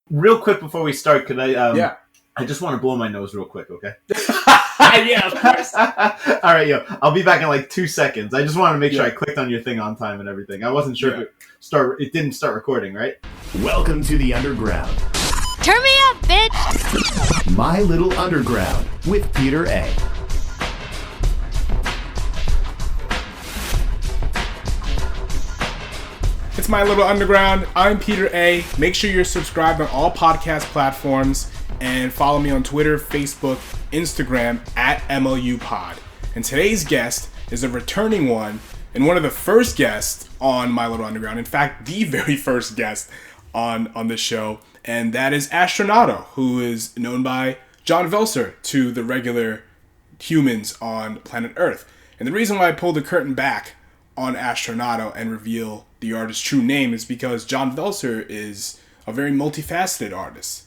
Real quick before we start, could I? Yeah. I just want to blow my nose real quick, okay? Yeah, of course. All right, yo. I'll be back in like 2 seconds. I just want to make sure Yeah. I clicked on your thing on time and everything. I wasn't sure Yeah. if it didn't start recording, right? Welcome to the Underground. Turn me up, bitch! My Little Underground with Peter A. It's My Little Underground. I'm Peter A. Make sure you're subscribed on all podcast platforms and follow me on Twitter, Facebook, Instagram at MLU Pod. And today's guest is a returning one and one of the first guests on My Little Underground. In fact, the very first guest on the show. And that is Astronauto, who is known by John Velsor to the regular humans on planet Earth. And the reason why I pulled the curtain back on Astronauto and reveal the artist's true name is because John Velsor is a very multifaceted artist.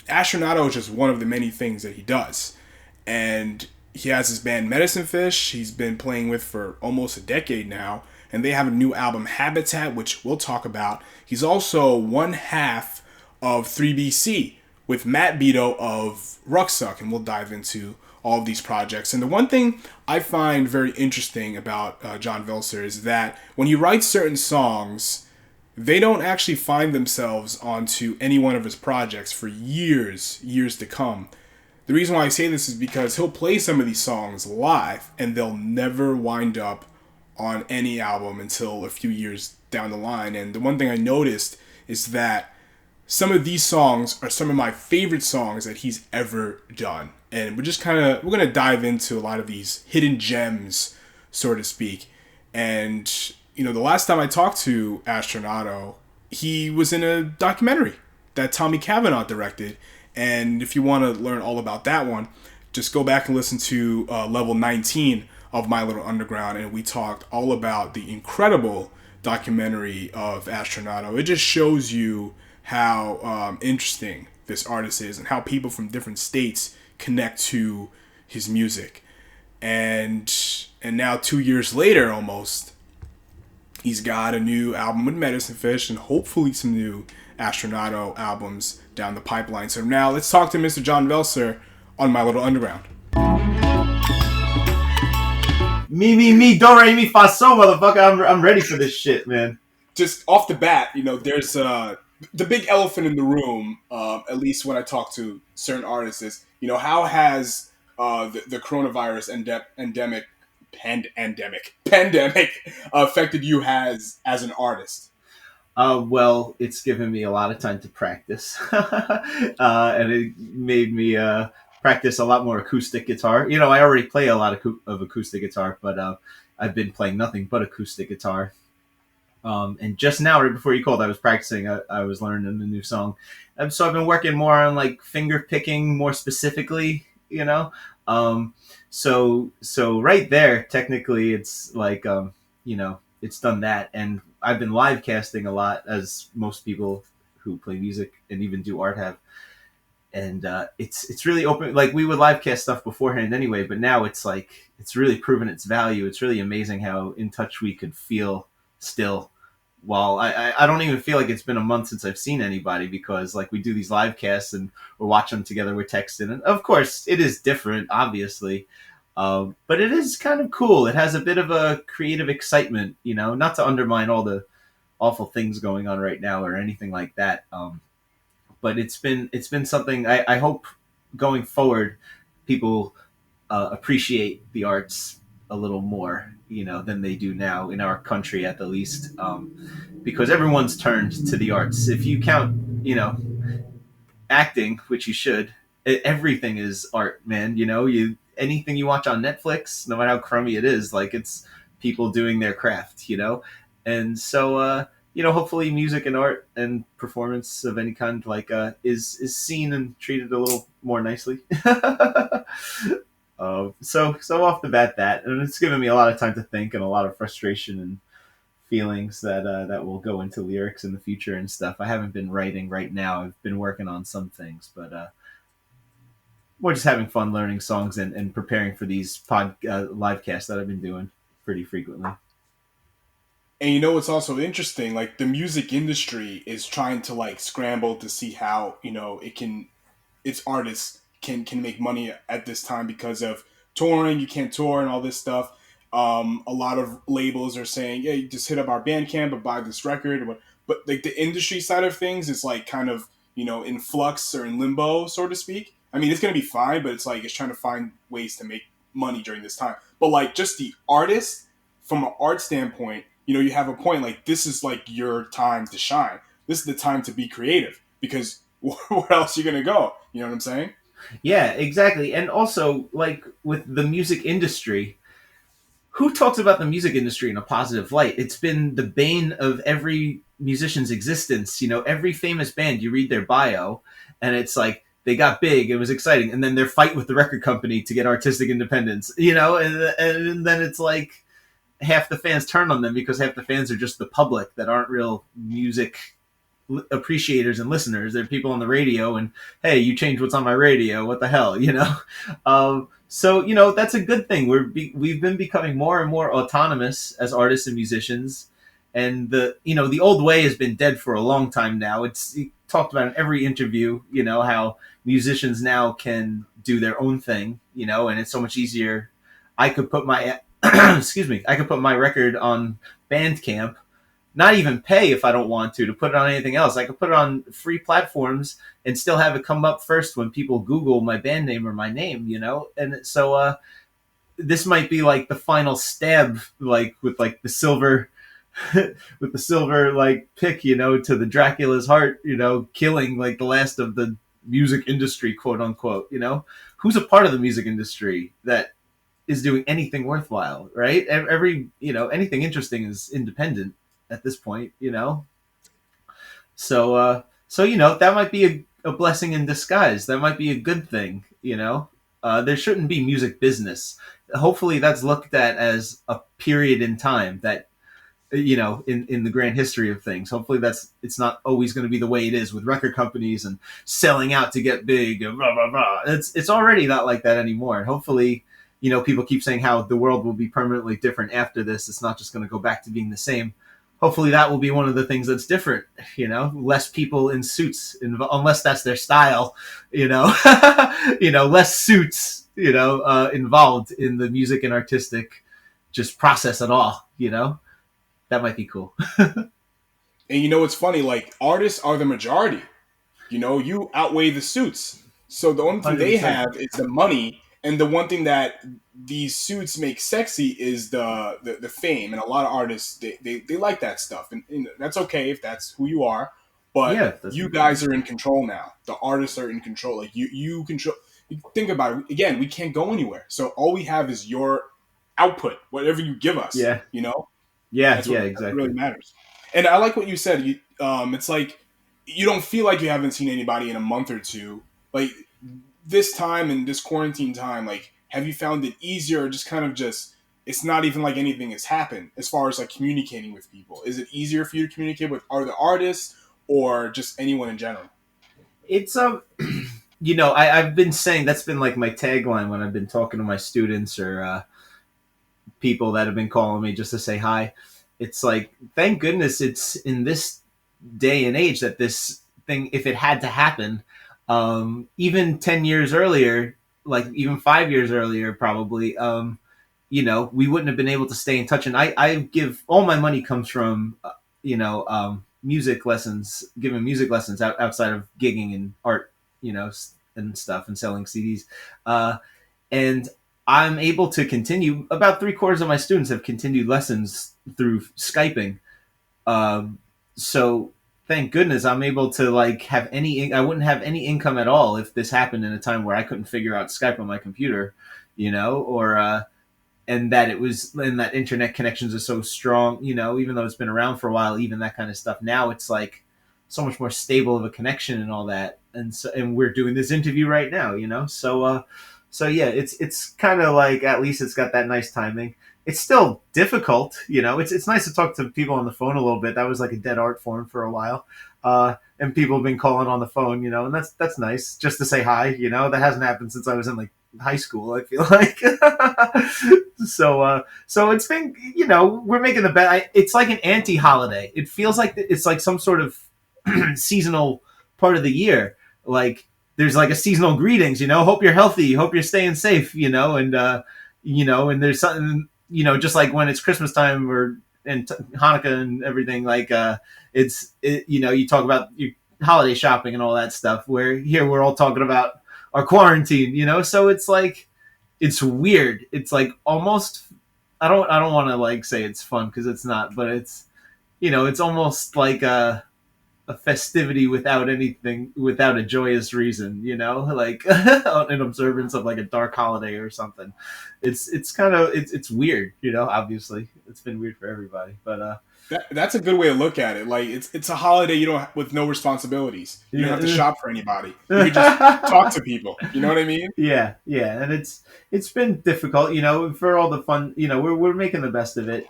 Astronauto is just one of the many things that he does. And he has his band Medicine Fish he's been playing with for almost a decade now. And they have a new album, Habitat, which we'll talk about. He's also one half of 3BC with Matt Beto of Rucksuck. And we'll dive into all of these projects. And the one thing I find very interesting about John Velsor is that when he writes certain songs, they don't actually find themselves onto any one of his projects for years to come. The reason why I say this is because he'll play some of these songs live and they'll never wind up on any album until a few years down the line. And the one thing I noticed is that some of these songs are some of my favorite songs that he's ever done. And we're going to dive into a lot of these hidden gems, so to speak. And, you know, the last time I talked to Astronauto, he was in a documentary that Tommy Cavanaugh directed. And if you want to learn all about that one, just go back and listen to level 19 of My Little Underground. And we talked all about the incredible documentary of Astronauto. It just shows you how interesting this artist is and how people from different states connect to his music. And now 2 years later almost, he's got a new album with Medicine Fish and hopefully some new Astronauto albums down the pipeline. So now let's talk to Mr. John Velsor on My Little Underground. Me, do re mi fa so, motherfucker. I'm ready for this shit, man. Just off the bat, you know, there's the big elephant in the room, at least when I talk to certain artists, is, you know, how has the coronavirus pandemic affected you as an artist? Well, it's given me a lot of time to practice, and it made me practice a lot more acoustic guitar. You know, I already play a lot of acoustic guitar, but I've been playing nothing but acoustic guitar. And just now, right before you called, I was practicing. I was learning a new song, so I've been working more on like finger picking, more specifically. You know, so right there, technically, it's like you know, it's done that, and I've been live casting a lot, as most people who play music and even do art have. And it's really open. Like, we would live cast stuff beforehand anyway, but now it's like it's really proven its value. It's really amazing how in touch we could feel still. While I don't even feel like it's been a month since I've seen anybody, because like we do these live casts and we're watching them together, we're texting, and of course it is different, obviously, but it is kind of cool. It has a bit of a creative excitement, you know, not to undermine all the awful things going on right now or anything like that. But it's been something I hope going forward people appreciate the arts a little more, you know, than they do now in our country, at the least, because everyone's turned to the arts. If you count, you know, acting, which you should, everything is art, man. You know, anything you watch on Netflix, no matter how crummy it is, like, it's people doing their craft, you know. And so you know, hopefully music and art and performance of any kind, like, is seen and treated a little more nicely. So off the bat, that, and it's given me a lot of time to think and a lot of frustration and feelings that will go into lyrics in the future and stuff. I haven't been writing right now. I've been working on some things, but we're just having fun learning songs and preparing for these live casts that I've been doing pretty frequently. And you know what's also interesting? Like the music industry is trying to like scramble to see how its artists can make money at this time because of touring. You can't tour and all this stuff. A lot of labels are saying, "Yeah, you just hit up our Bandcamp and buy this record." But like the industry side of things is like kind of in flux or in limbo, so to speak. I mean, it's gonna be fine, but it's like it's trying to find ways to make money during this time. But like just the artist from an art standpoint, you have a point. Like this is like your time to shine. This is the time to be creative because where else are you gonna go? You know what I'm saying? Yeah, exactly. And also, like with the music industry, who talks about the music industry in a positive light? It's been the bane of every musician's existence. Every famous band, you read their bio, and it's like they got big, it was exciting, and then their fight with the record company to get artistic independence. And then it's like half the fans turn on them because half the fans are just the public that aren't real music appreciators and listeners. They're people on the radio, and hey, you changed what's on my radio. What the hell? So that's a good thing. We've been becoming more and more autonomous as artists and musicians, and the old way has been dead for a long time now. It's talked about in every interview. How musicians now can do their own thing. And it's so much easier. I could put my excuse me. I could put my record on Bandcamp, not even pay if I don't want to put it on anything else. I could put it on free platforms and still have it come up first when people Google my band name or my name, And so this might be like the final stab, like with like the silver, with the silver like pick, to the Dracula's heart, killing like the last of the music industry, quote unquote. Who's a part of the music industry that is doing anything worthwhile, right? Every anything interesting is independent at this point. So that might be a blessing in disguise. That might be a good thing. There shouldn't be music business. Hopefully that's looked at as a period in time that in the grand history of things. Hopefully it's not always going to be the way it is with record companies and selling out to get big and blah blah blah. It's already not like that anymore. And hopefully people keep saying how the world will be permanently different after this. It's not just going to go back to being the same. Hopefully that will be one of the things that's different. Less people in suits, unless that's their style. Less suits. Involved in the music and artistic just process at all. That might be cool. And it's funny, like artists are the majority. You outweigh the suits. So the only thing they 100%. have is the money, and the one thing that these suits make sexy is the fame. And a lot of artists they like that stuff, and that's okay if that's who you are. Yeah, But you guys are in control now. The artists are in control. Like you control. Think about it. Again, we can't go anywhere. So all we have is your output, whatever you give us. Yeah. That's Yeah, what exactly. really matters. And I like what you said. It's like you don't feel like you haven't seen anybody in a month or two. Like this time and this quarantine time, like have you found it easier or just kind of just it's not even like anything has happened as far as like communicating with people? Is it easier for you to communicate with other artists or just anyone in general? It's I've been saying that's been like my tagline when I've been talking to my students or people that have been calling me just to say hi. It's like, thank goodness it's in this day and age that this thing, if it had to happen, even 10 years earlier, like even 5 years earlier, probably, we wouldn't have been able to stay in touch. And I give all my money comes from, music lessons, giving music lessons outside of gigging and art, and stuff and selling CDs. And I'm able to continue. About 3/4 of my students have continued lessons through Skyping. So thank goodness I'm able to like have I wouldn't have any income at all if this happened in a time where I couldn't figure out Skype on my computer, or and that internet connections are so strong, even though it's been around for a while, even that kind of stuff. Now it's like so much more stable of a connection and all that. And we're doing this interview right now, So yeah, it's kind of like at least it's got that nice timing. It's still difficult, It's nice to talk to people on the phone a little bit. That was like a dead art form for a while, and people have been calling on the phone, and that's nice just to say hi. That hasn't happened since I was in like high school. I feel like so it's been we're making the best. It's like an anti-holiday. It feels like it's like some sort of seasonal part of the year. Like there's like a seasonal greetings. Hope you're healthy. Hope you're staying safe. And there's something just like when it's Christmas time or and Hanukkah and everything. Like you talk about your holiday shopping and all that stuff. Where here we're all talking about our quarantine. So it's like it's weird. It's like almost I don't want to like say it's fun because it's not, but it's almost like a festivity without a joyous reason, like an observance of like a dark holiday or something. It's kind of it's weird, obviously it's been weird for everybody, but that's a good way to look at it. Like it's a holiday with no responsibilities. You don't have to shop for anybody. You can just talk to people. You know what I mean? Yeah, and it's been difficult, for all the fun. We're making the best of it.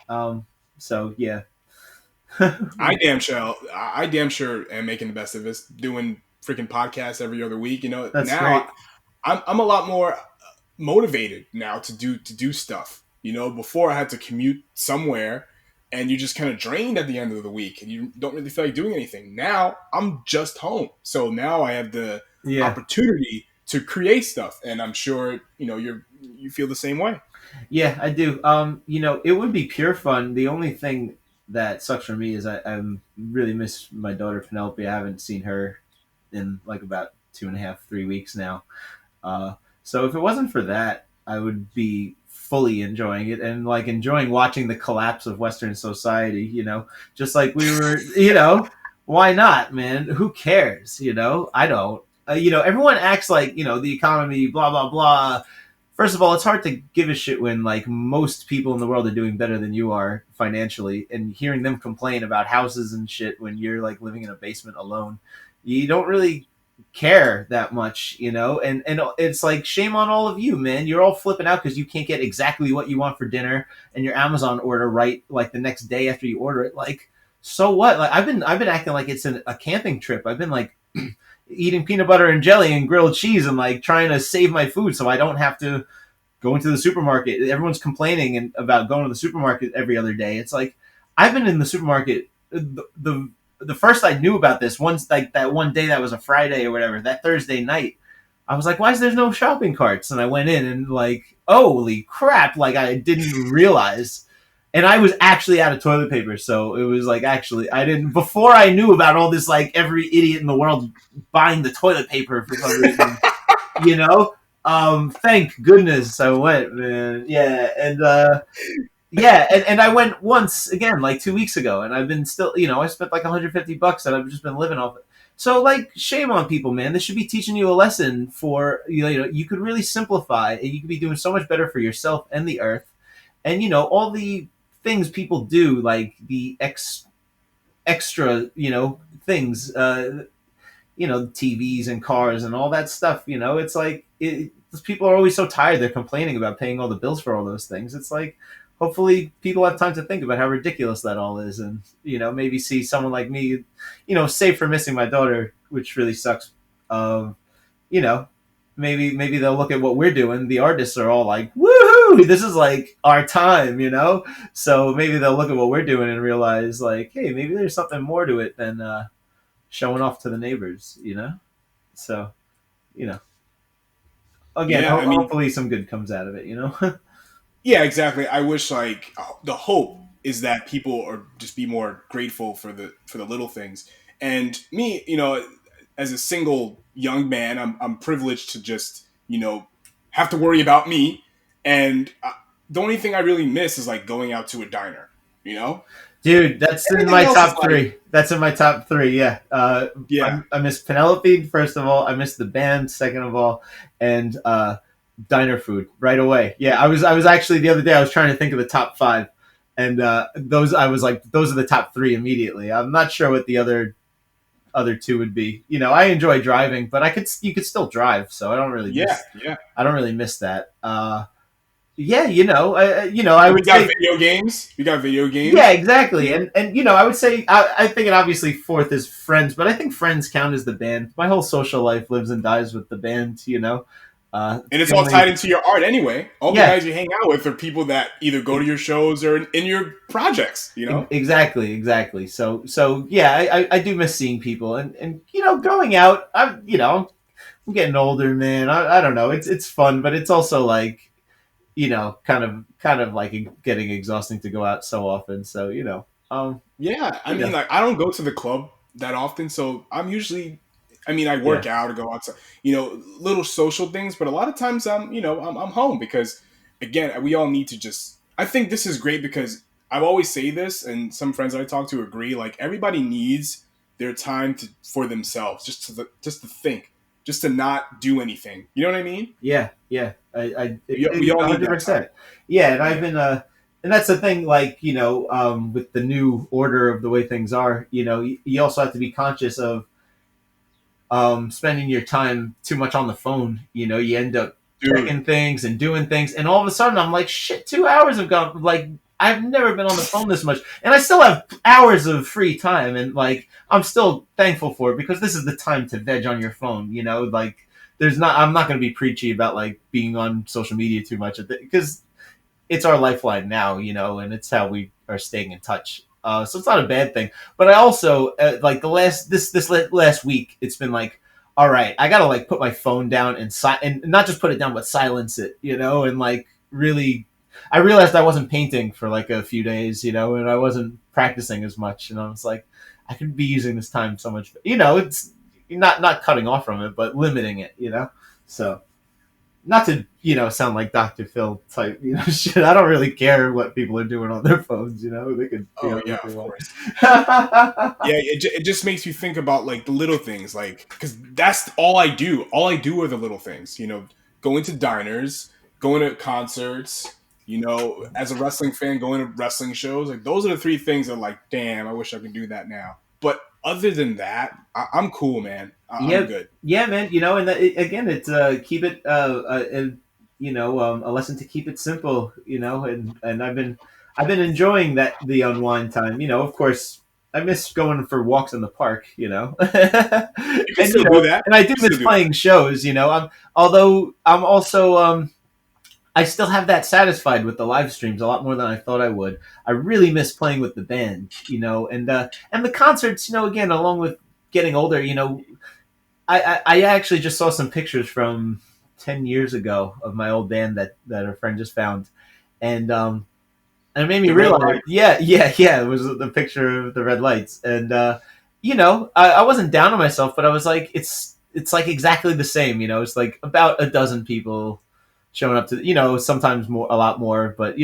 So yeah. I damn sure am making the best of this, doing freaking podcasts every other week. That's now great. I'm a lot more motivated now to do stuff. Before I had to commute somewhere, and you're just kind of drained at the end of the week, and you don't really feel like doing anything. Now I'm just home, so now I have the opportunity to create stuff, and I'm sure you feel the same way. Yeah, I do. It would be pure fun. The only thing that sucks for me is I really miss my daughter Penelope. I haven't seen her in like about 2.5, 3 weeks now. So if it wasn't for that, I would be fully enjoying it and like enjoying watching the collapse of Western society. Just like we were. Why not, man? Who cares? I don't. Everyone acts like the economy, blah blah blah. First of all, it's hard to give a shit when like most people in the world are doing better than you are financially, and hearing them complain about houses and shit when you're like living in a basement alone. You don't really care that much, and it's like shame on all of you, man. You're all flipping out because you can't get exactly what you want for dinner and your Amazon order right like the next day after you order it. Like, so what? Like I've been acting like it's a camping trip. I've been like eating peanut butter and jelly and grilled cheese and like trying to save my food so I don't have to go into the supermarket. Everyone's complaining about going to the supermarket every other day. It's like I've been in the supermarket. The first I knew about this, once like that one day that was a Friday or whatever, that Thursday night, I was like, why is there no shopping carts? And I went in and like, holy crap, like I didn't realize. And I was actually out of toilet paper, so it was like actually I didn't before I knew about all this like every idiot in the world buying the toilet paper for some reason, Thank goodness I went, man. Yeah, and I went once again like 2 weeks ago, and I've been still I spent like $150 and I've just been living off it. So like shame on people, man. This should be teaching you a lesson for you could really simplify and you could be doing so much better for yourself and the earth, and all the things people do, like the extra, things, TVs and cars and all that stuff. It's like people are always so tired. They're complaining about paying all the bills for all those things. It's like, hopefully people have time to think about how ridiculous that all is. And, maybe see someone like me, save for missing my daughter, which really sucks. Maybe they'll look at what we're doing. The artists are all like, woohoo, this is like our time, So maybe they'll look at what we're doing and realize like, hey, maybe there's something more to it than showing off to the neighbors, So, again, Yeah, hopefully some good comes out of it, Yeah, exactly. I wish like the hope is that people are just be more grateful for the little things. And me, as a single young man, I'm privileged to just have to worry about me. And the only thing I really miss is like going out to a diner. Dude, that's in my top three. That's in my top three. Yeah. Yeah. I miss Penelope, first of all. I miss the band, second of all, and diner food right away. Yeah, I was actually the other day I was trying to think of the top five, and those I was like those are the top three immediately. I'm not sure what the other two would be. I enjoy driving, but you could still drive, so I don't really I don't really miss that. Yeah, I would say video games. We got video games. Yeah, exactly. And I would say I think it obviously fourth is Friends, but I think Friends count as the band. My whole social life lives and dies with the band. And it's the all only tied into your art anyway. All the yeah, guys you hang out with are people that either go to your shows or in your projects, you know? exactly. So yeah, I do miss seeing people and going out. I'm getting older, man. I don't know. It's fun, but it's also like kind of like getting exhausting to go out so often. So Yeah, I you mean, know, like I don't go to the club that often, so I'm usually, I mean, I yeah, work out or go outside, little social things. But a lot of times, I'm home because, again, we all need to just. I think this is great because I always say this, and some friends that I talk to agree. Like everybody needs their time for themselves, just to think, just to not do anything. You know what I mean? yeah. We all need that time. 100%. Yeah, and I've Yeah, been and that's the thing. Like with the new order of the way things are, you also have to be conscious of spending your time too much on the phone. You end up dude. checking things and doing things, and all of a sudden I'm like, shit, 2 hours have gone. Like I've never been on the phone this much, and I still have hours of free time, and like I'm still thankful for it because this is the time to veg on your phone. Like I'm not going to be preachy about like being on social media too much because it's our lifeline now, and it's how we are staying in touch. So it's not a bad thing. But I also like this last week, it's been like, all right, I gotta like put my phone down and not just put it down, but silence it, and like really. I realized I wasn't painting for like a few days, and I wasn't practicing as much, and I was like, I could be using this time so much, it's not cutting off from it, but limiting it, So not to sound like Dr. Phil type shit. I don't really care what people are doing on their phones. They could be Oh on yeah, what they of want. course. Yeah, it just makes you think about like the little things, like because that's all I do. All I do are the little things. Going to diners, going to concerts. As a wrestling fan, going to wrestling shows. Like those are the three things that, like, damn, I wish I could do that now. But other than that, I'm cool, man. I'm Yeah, good. yeah, man. And again, it's keep it a lesson to keep it simple. And I've been enjoying the unwind time. Of course, I miss going for walks in the park. You can And still do that. and I You do can miss still do that. playing shows. Although I'm also I still have that satisfied with the live streams a lot more than I thought I would. I really miss playing with the band, and the concerts. Again, along with getting older, I actually just saw some pictures from 10 years ago of my old band that a friend just found, and and it made me The red realize, light. yeah, it was the picture of the red lights, and I wasn't down on myself, but I was like, it's like exactly the same, it's like about a dozen people showing up to, sometimes more, a lot more, but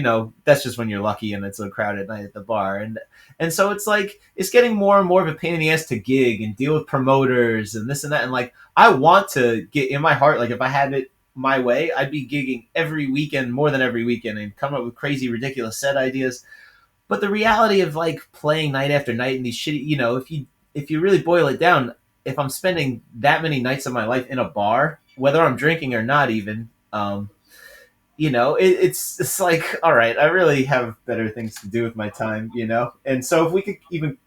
that's just when you're lucky and it's a crowded night at the bar, and so it's like it's getting more and more of a pain in the ass to gig and deal with promoters and this and that, and like I want to get in my heart, like if I had it my way, I'd be gigging every weekend, more than every weekend, and come up with crazy, ridiculous set ideas. But the reality of like playing night after night in these shitty, if you really boil it down, if I'm spending that many nights of my life in a bar, whether I'm drinking or not, even, it's like, all right, I really have better things to do with my time, And so if we could even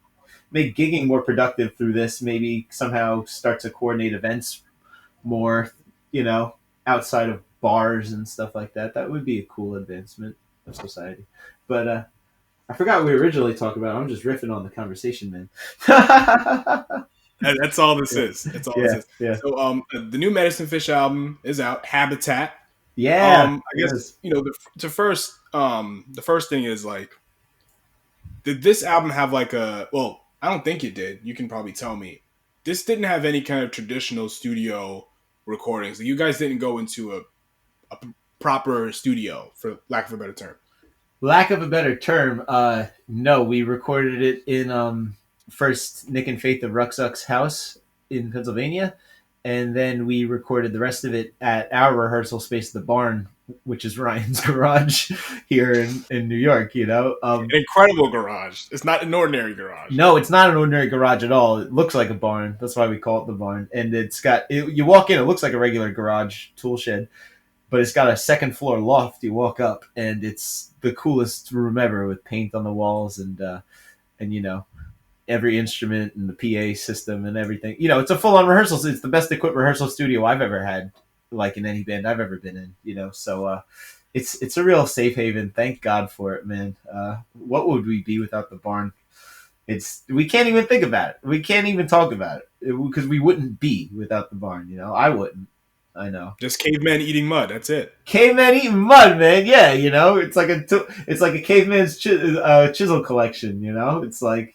make gigging more productive through this, maybe somehow start to coordinate events more, you know, outside of bars and stuff like that. That would be a cool advancement of society. But I forgot what we originally talked about. I'm just riffing on the conversation, man. That's all this is. That's all this yeah, is. yeah, So, the new Medicine Fish album is out. Habitat. yeah. I It guess is. the first thing is like, did this album have like a? Well, I don't think it did. You can probably tell me. This didn't have any kind of traditional studio recordings. You guys didn't go into a proper studio, for lack of a better term. Lack of a better term, no, we recorded it in first Nick and Faith of Rucksuck's house in Pennsylvania, and then we recorded the rest of it at our rehearsal space, the barn, which is Ryan's garage here in New York. An incredible garage. It's not an ordinary garage. No, it's not an ordinary garage at all. It looks like a barn. That's why we call it the barn. And you walk in, it looks like a regular garage tool shed, but it's got a second floor loft. You walk up, and it's the coolest room ever with paint on the walls and every instrument and the PA system and everything. It's a full on rehearsal. It's the best equipped rehearsal studio I've ever had. like in any band I've ever been in, So it's a real safe haven. Thank God for it, man. What would we be without the barn? We can't even think about it. We can't even talk about it because we wouldn't be without the barn. I wouldn't. I know. Just cavemen eating mud. That's it. Caveman eating mud, man. Yeah, it's like a caveman's chisel collection. It's like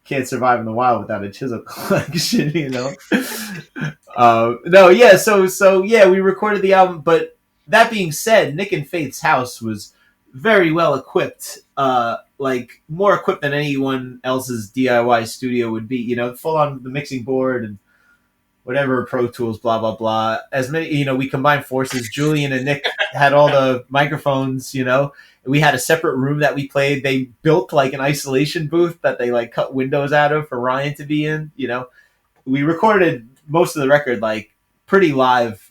can't survive in the wild without a chisel collection. No, yeah. So yeah, we recorded the album. But that being said, Nick and Faith's house was very well equipped. Like more equipped than anyone else's DIY studio would be. Full on the mixing board and whatever, Pro Tools, blah, blah, blah. As many, we combined forces. Julian and Nick had all the microphones, We had a separate room that we played. They built like an isolation booth that they like cut windows out of for Ryan to be in, We recorded most of the record like pretty live,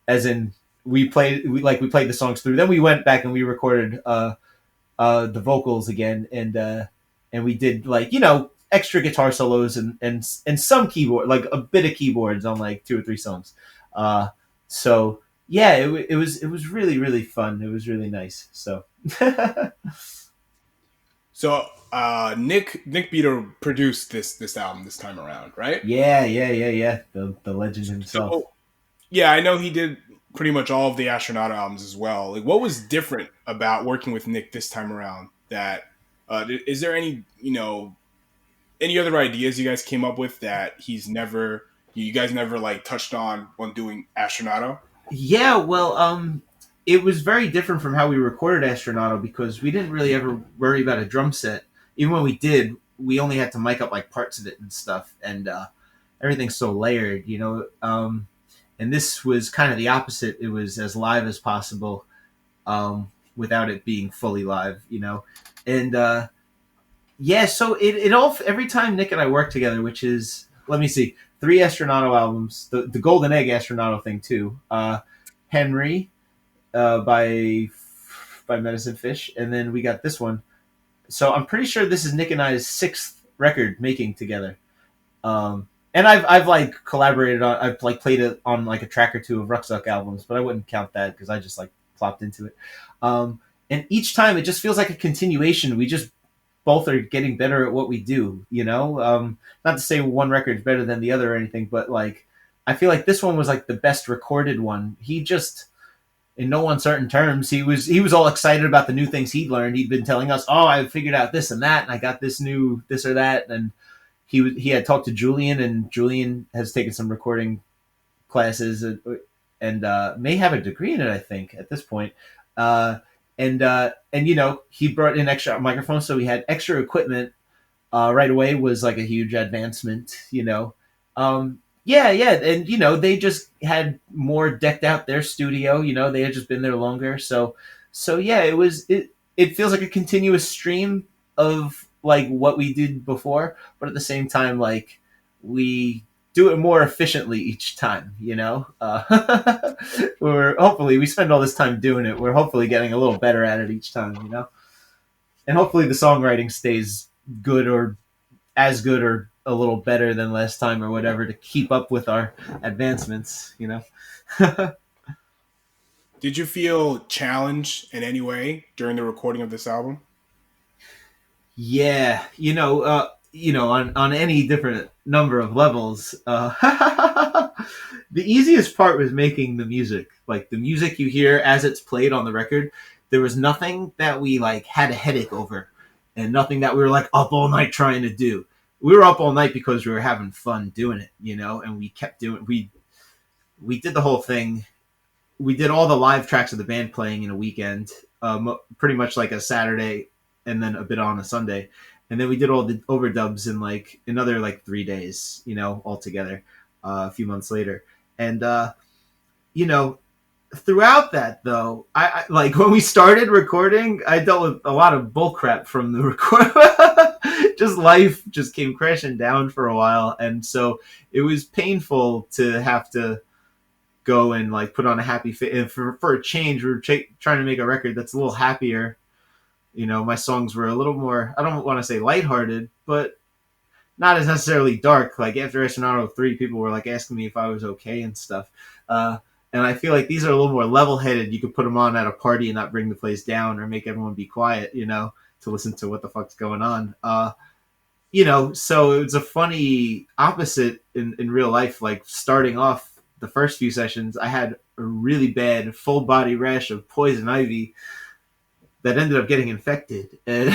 as in we played the songs through. Then we went back and we recorded the vocals again and we did like, extra guitar solos and some keyboard, like a bit of keyboards on like 2 or 3 songs. So yeah, it was really, really fun. It was really nice. So, so Nick Beater produced this album this time around, right? Yeah. The legend himself. So, yeah, I know he did pretty much all of the Astronaut albums as well. Like, what was different about working with Nick this time around? That is there any any other ideas you guys came up with that you guys never like touched on when doing Astronauto? Yeah, well, it was very different from how we recorded Astronauto because we didn't really ever worry about a drum set. Even when we did, we only had to mic up like parts of it and stuff, and everything's so layered, and this was kind of the opposite. It was as live as possible, without it being fully live, and yeah, so it all, every time Nick and I work together, which is, let me see, 3 Astronauto albums, the Golden Egg Astronauto thing too, Henry, by Medicine Fish, and then we got this one. So I'm pretty sure this is Nick and I's 6th record making together. And I've like collaborated on, I've like played it on like a track or 2 of Rucksuck albums, but I wouldn't count that because I just like plopped into it. And each time it just feels like a continuation. We just both are getting better at what we do, not to say one record's better than the other or anything, but like, I feel like this one was like the best recorded one. He just, in no uncertain terms, he was all excited about the new things he'd learned. He'd been telling us, oh, I figured out this and that, and I got this new, this or that. And he had talked to Julian, and Julian has taken some recording classes and may have a degree in it, I think, at this point. And he brought in extra microphones, so we had extra equipment right away. Was like a huge advancement, Yeah, and they just had more decked out their studio. They had just been there longer, so yeah, it feels like a continuous stream of like what we did before, but at the same time, like we do it more efficiently each time, we spend all this time doing it. We're hopefully getting a little better at it each time, and hopefully the songwriting stays good or as good or a little better than last time or whatever to keep up with our advancements, Did you feel challenged in any way during the recording of this album? Yeah, on any different number of levels. The easiest part was making the music. Like the music you hear as it's played on the record, there was nothing that we like had a headache over, and nothing that we were like up all night trying to do. We were up all night because we were having fun doing it, and we kept doing. We did the whole thing. We did all the live tracks of the band playing in a weekend, pretty much like a Saturday, and then a bit on a Sunday. And then we did all the overdubs in like another like 3 days, all together, a few months later. And, throughout that though, I like when we started recording, I dealt with a lot of bullcrap from the record. Just life just came crashing down for a while. And so it was painful to have to go and like put on a happy face. And for a change, we were trying to make a record that's a little happier. My songs were a little more, I don't want to say lighthearted, but not as necessarily dark. Like after Astronaut 3, people were like asking me if I was okay and stuff. And I feel like these are a little more level headed. You could put them on at a party and not bring the place down or make everyone be quiet, to listen to what the fuck's going on. So it's a funny opposite in real life. Like starting off the first few sessions, I had a really bad full body rash of poison ivy that ended up getting infected, and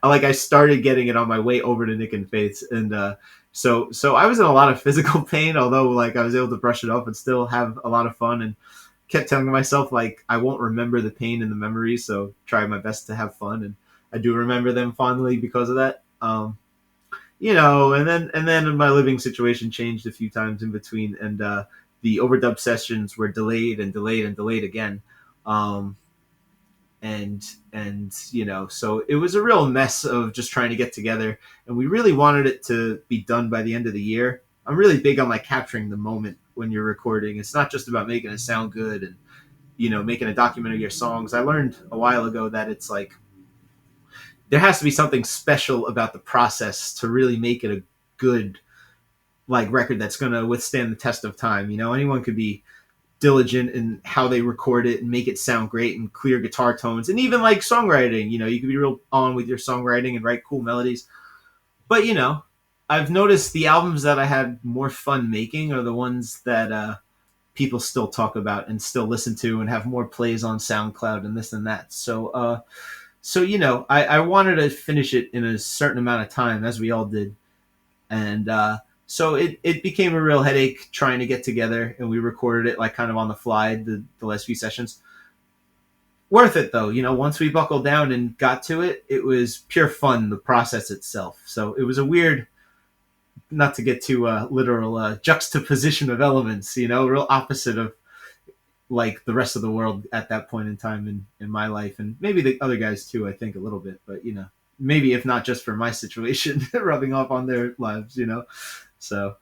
like I started getting it on my way over to Nick and Faith's, and so I was in a lot of physical pain. Although like I was able to brush it off and still have a lot of fun, and kept telling myself like I won't remember the pain and the memories, so try my best to have fun, and I do remember them fondly because of that. And then my living situation changed a few times in between, and the overdub sessions were delayed and delayed and delayed again. So it was a real mess of just trying to get together, and we really wanted it to be done by the end of the year. I'm really big on like capturing the moment when you're recording. It's not just about making it sound good and making a document of your songs. I learned a while ago that it's like there has to be something special about the process to really make it a good like record that's going to withstand the test of time. Anyone could be diligent in how they record it and make it sound great and clear guitar tones, and even like songwriting. You can be real on with your songwriting and write cool melodies. But I've noticed the albums that I had more fun making are the ones that people still talk about and still listen to and have more plays on SoundCloud and this and that. So I wanted to finish it in a certain amount of time, as we all did, and so it became a real headache trying to get together, and we recorded it like kind of on the fly the last few sessions. Worth it though, once we buckled down and got to it, it was pure fun, the process itself. So it was a weird, not to get too literal, juxtaposition of elements, real opposite of like the rest of the world at that point in time in my life, and maybe the other guys too, I think a little bit, but maybe if not just for my situation, rubbing off on their lives, so.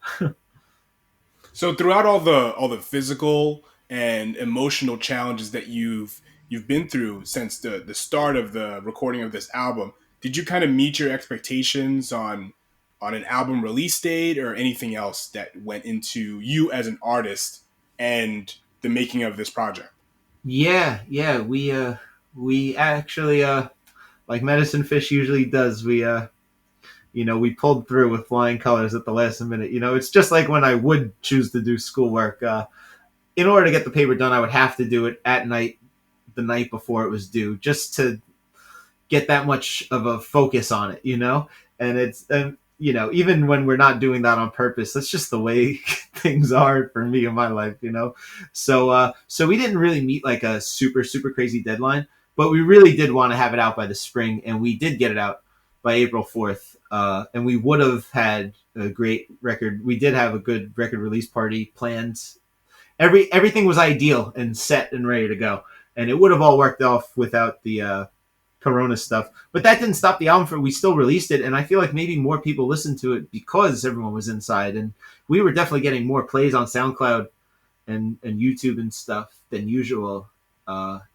So throughout all the physical and emotional challenges that you've been through since the start of the recording of this album, did you kind of meet your expectations on an album release date or anything else that went into you as an artist and the making of this project? Yeah, we actually like Medicine Fish usually does. We pulled through with flying colors at the last minute. It's just like when I would choose to do schoolwork. In order to get the paper done, I would have to do it at night, the night before it was due, just to get that much of a focus on it, And it's, even when we're not doing that on purpose, that's just the way things are for me in my life, So we didn't really meet like a super, super crazy deadline, but we really did want to have it out by the spring, and we did get it out by April 4th. And we would have had a great record. We did have a good record release party planned. Everything was ideal and set and ready to go. And it would have all worked off without the Corona stuff. But that didn't stop the album. We still released it. And I feel like maybe more people listened to it because everyone was inside. And we were definitely getting more plays on SoundCloud and YouTube and stuff than usual,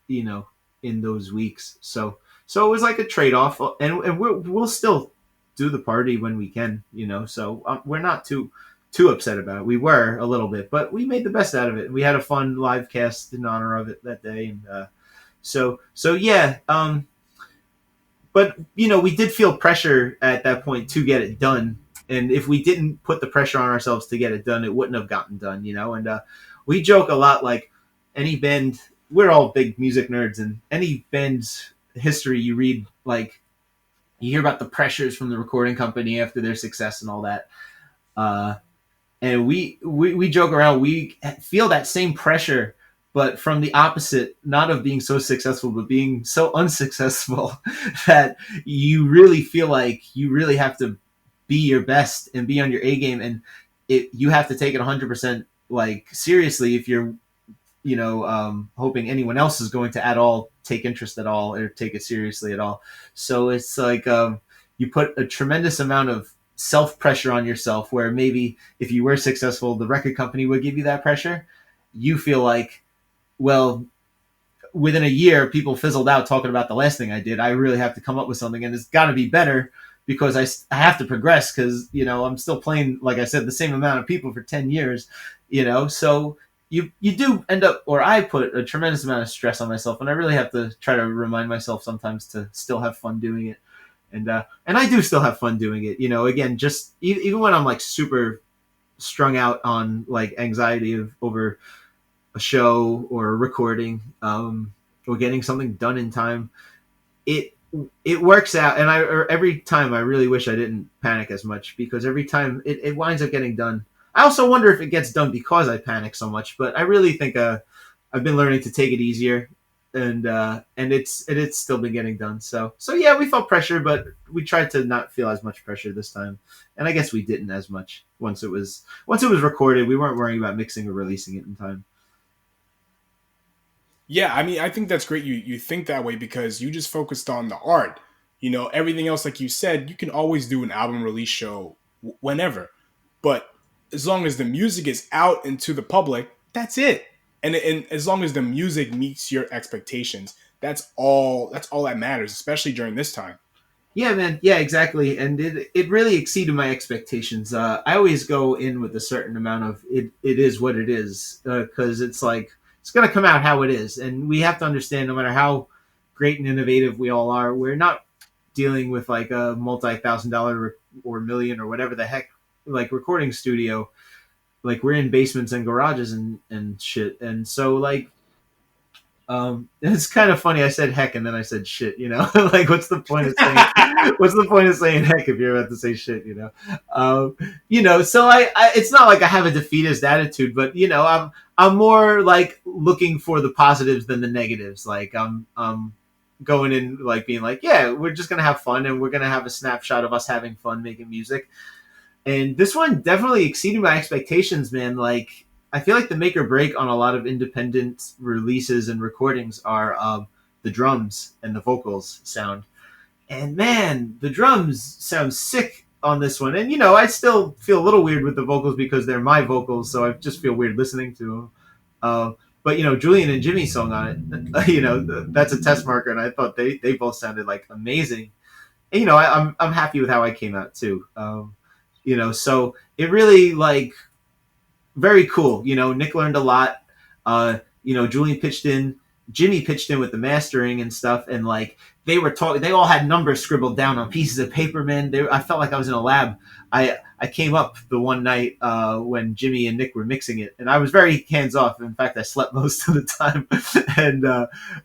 in those weeks. So it was like a trade-off. And we'll still do the party when we can, so we're not too upset about it. We were a little bit, but we made the best out of it. We had a fun live cast in honor of it that day. And so yeah. But we did feel pressure at that point to get it done. And if we didn't put the pressure on ourselves to get it done, it wouldn't have gotten done, and we joke a lot, like any band, we're all big music nerds, and any band's history you read, like, you hear about the pressures from the recording company after their success and all that. And we joke around. We feel that same pressure, but from the opposite, not of being so successful, but being so unsuccessful that you really feel like you really have to be your best and be on your A game. And you have to take it 100% like seriously if you're, hoping anyone else is going to at all take interest at all or take it seriously at all. So it's like you put a tremendous amount of self-pressure on yourself, where maybe if you were successful, the record company would give you that pressure. You feel like, well, within a year, people fizzled out talking about the last thing I did. I really have to come up with something, and it's got to be better because I have to progress because I'm still playing, like I said, the same amount of people for 10 years. So you do end up, or I put a tremendous amount of stress on myself, and I really have to try to remind myself sometimes to still have fun doing it. And I do still have fun doing it. Again, just even when I'm like super strung out on like anxiety over a show or a recording, or getting something done in time, it it works out. And every time I really wish I didn't panic as much, because every time it winds up getting done. I also wonder if it gets done because I panic so much, but I really think I've been learning to take it easier, and it's still been getting done. So yeah, we felt pressure, but we tried to not feel as much pressure this time, and I guess we didn't as much once it was recorded. We weren't worrying about mixing or releasing it in time. Yeah, I mean, I think that's great. You think that way because you just focused on the art. Everything else, like you said, you can always do an album release show whenever. But as long as the music is out into the public, that's it. And as long as the music meets your expectations, that's all. That's all that matters, especially during this time. Yeah, man. Yeah, exactly. And it really exceeded my expectations. I always go in with a certain amount of it is what it is, because it's like it's going to come out how it is. And we have to understand, no matter how great and innovative we all are, we're not dealing with like a multi-thousand-dollar or million or whatever the heck, like, recording studio. Like, we're in basements and garages and shit. And so, like, it's kind of funny. I said heck and then I said shit. Like, what's the point of saying? What's the point of saying heck if you're about to say shit? So I it's not like I have a defeatist attitude, but I'm more like looking for the positives than the negatives. Like, I'm going in like being like, yeah, we're just gonna have fun, and we're gonna have a snapshot of us having fun making music. And this one definitely exceeded my expectations, man. Like, I feel like the make or break on a lot of independent releases and recordings are the drums and the vocals sound. And man, the drums sound sick on this one. And I still feel a little weird with the vocals because they're my vocals, so I just feel weird listening to them. But Julian and Jimmy's song on it, that's a test marker, and I thought they both sounded like amazing. And I'm happy with how I came out too. So it really, like, very cool. Nick learned a lot. Julian pitched in, Jimmy pitched in with the mastering and stuff, and like they were talking. They all had numbers scribbled down on pieces of paper, man. I felt like I was in a lab. I came up the one night when Jimmy and Nick were mixing it, and I was very hands off. In fact, I slept most of the time, and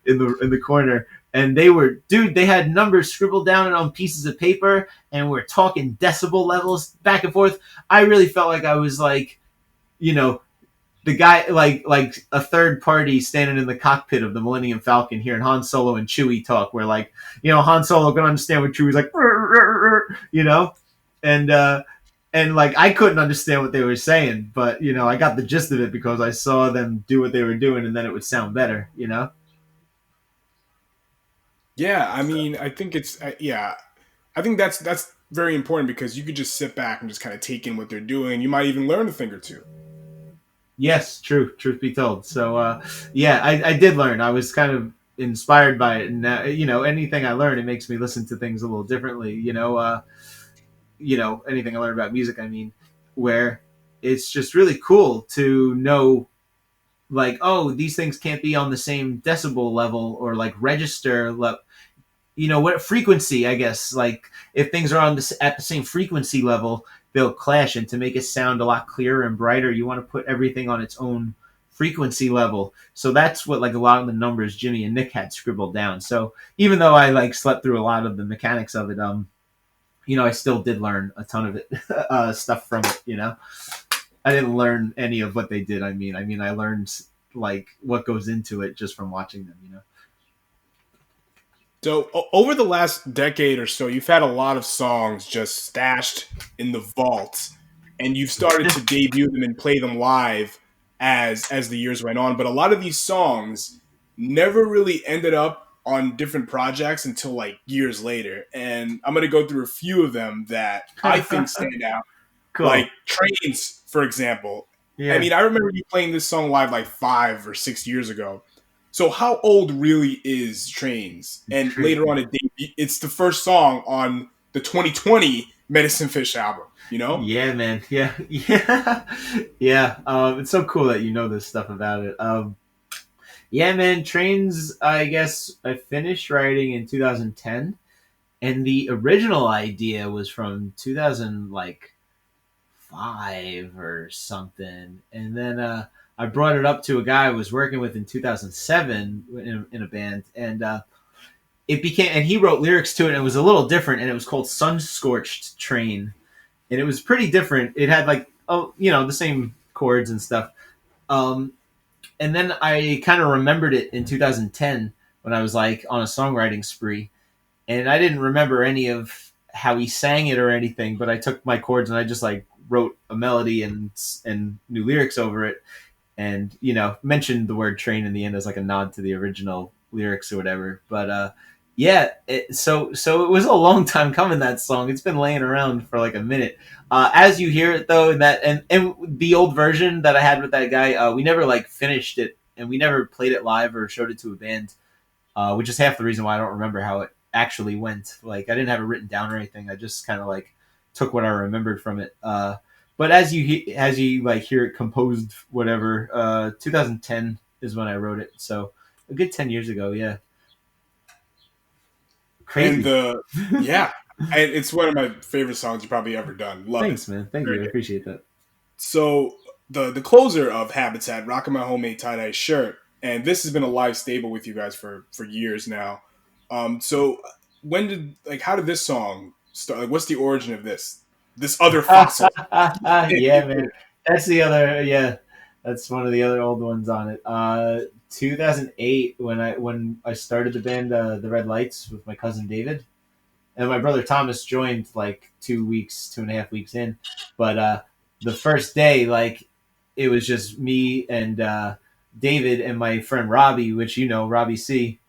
in the corner. And they had numbers scribbled down on pieces of paper, and we're talking decibel levels back and forth. I really felt like I was like, the guy, like a third party standing in the cockpit of the Millennium Falcon, hearing Han Solo and Chewie talk, where, like, Han Solo can understand what Chewie's like, and like I couldn't understand what they were saying, but I got the gist of it because I saw them do what they were doing, and then it would sound better. Yeah, I mean, I think it's yeah, I think that's very important because you could just sit back and just kind of take in what they're doing. You might even learn a thing or two. Yes, true. Truth be told. So, yeah, I did learn. I was kind of inspired by it, and now, anything I learn, it makes me listen to things a little differently. Anything I learn about music, I mean, where it's just really cool to know, like, oh, these things can't be on the same decibel level or like register level. What frequency, I guess, like, if things are at the same frequency level, they'll clash, and to make it sound a lot clearer and brighter, you want to put everything on its own frequency level. So that's what, like, a lot of the numbers Jimmy and Nick had scribbled down. So even though I, like, slept through a lot of the mechanics of it, I still did learn a ton of it, stuff from it. I didn't learn any of what they did. I mean I learned, like, what goes into it just from watching them. So over the last decade or so, you've had a lot of songs just stashed in the vault, and you've started to debut them and play them live as the years went on. But a lot of these songs never really ended up on different projects until like years later. And I'm going to go through a few of them that I think stand out. Cool. Like Trains, for example. Yeah. I mean, I remember you playing this song live like 5 or 6 years ago. So how old really is Trains? And later on, it's the first song on the 2020 Medicine Fish album. You know? Yeah, man. Yeah, yeah, yeah. It's so cool that you know this stuff about it. Yeah, man. Trains. I guess I finished writing in 2010, and the original idea was from 2000, like 5 or something, and then I brought it up to a guy I was working with in 2007 in a band, and it became. And he wrote lyrics to it, and it was a little different, and it was called "Sun Scorched Train." And it was pretty different. It had like the same chords and stuff. Um, and then I kind of remembered it in 2010 when I was like on a songwriting spree, and I didn't remember any of how he sang it or anything. But I took my chords and I just like wrote a melody and new lyrics over it, and mentioned the word train in the end as like a nod to the original lyrics or whatever. But yeah, so it was a long time coming, that song. It's been laying around for like a minute. As you hear it though, and the old version that I had with that guy, we never like finished it, and we never played it live or showed it to a band, which is half the reason why I don't remember how it actually went. Like I didn't have it written down or anything. I just kind of like took what I remembered from it. But as you like hear it composed, whatever, 2010 is when I wrote it. So a good 10 years ago, yeah. Crazy. And it's one of my favorite songs you probably ever done. Love Thanks, it. man. Thank you. I appreciate that. So the closer of Habitat, rocking my homemade tie-dye shirt, and this has been a live staple with you guys for years now. So how did this song start? Like, what's the origin of this other fossil? Yeah, man. That's the other. Yeah, that's one of the other old ones on it. 2008 when I started the band, the Red Lights, with my cousin David, and my brother Thomas joined like 2.5 weeks in. But the first day, like, it was just me and David and my friend Robbie, which Robbie C.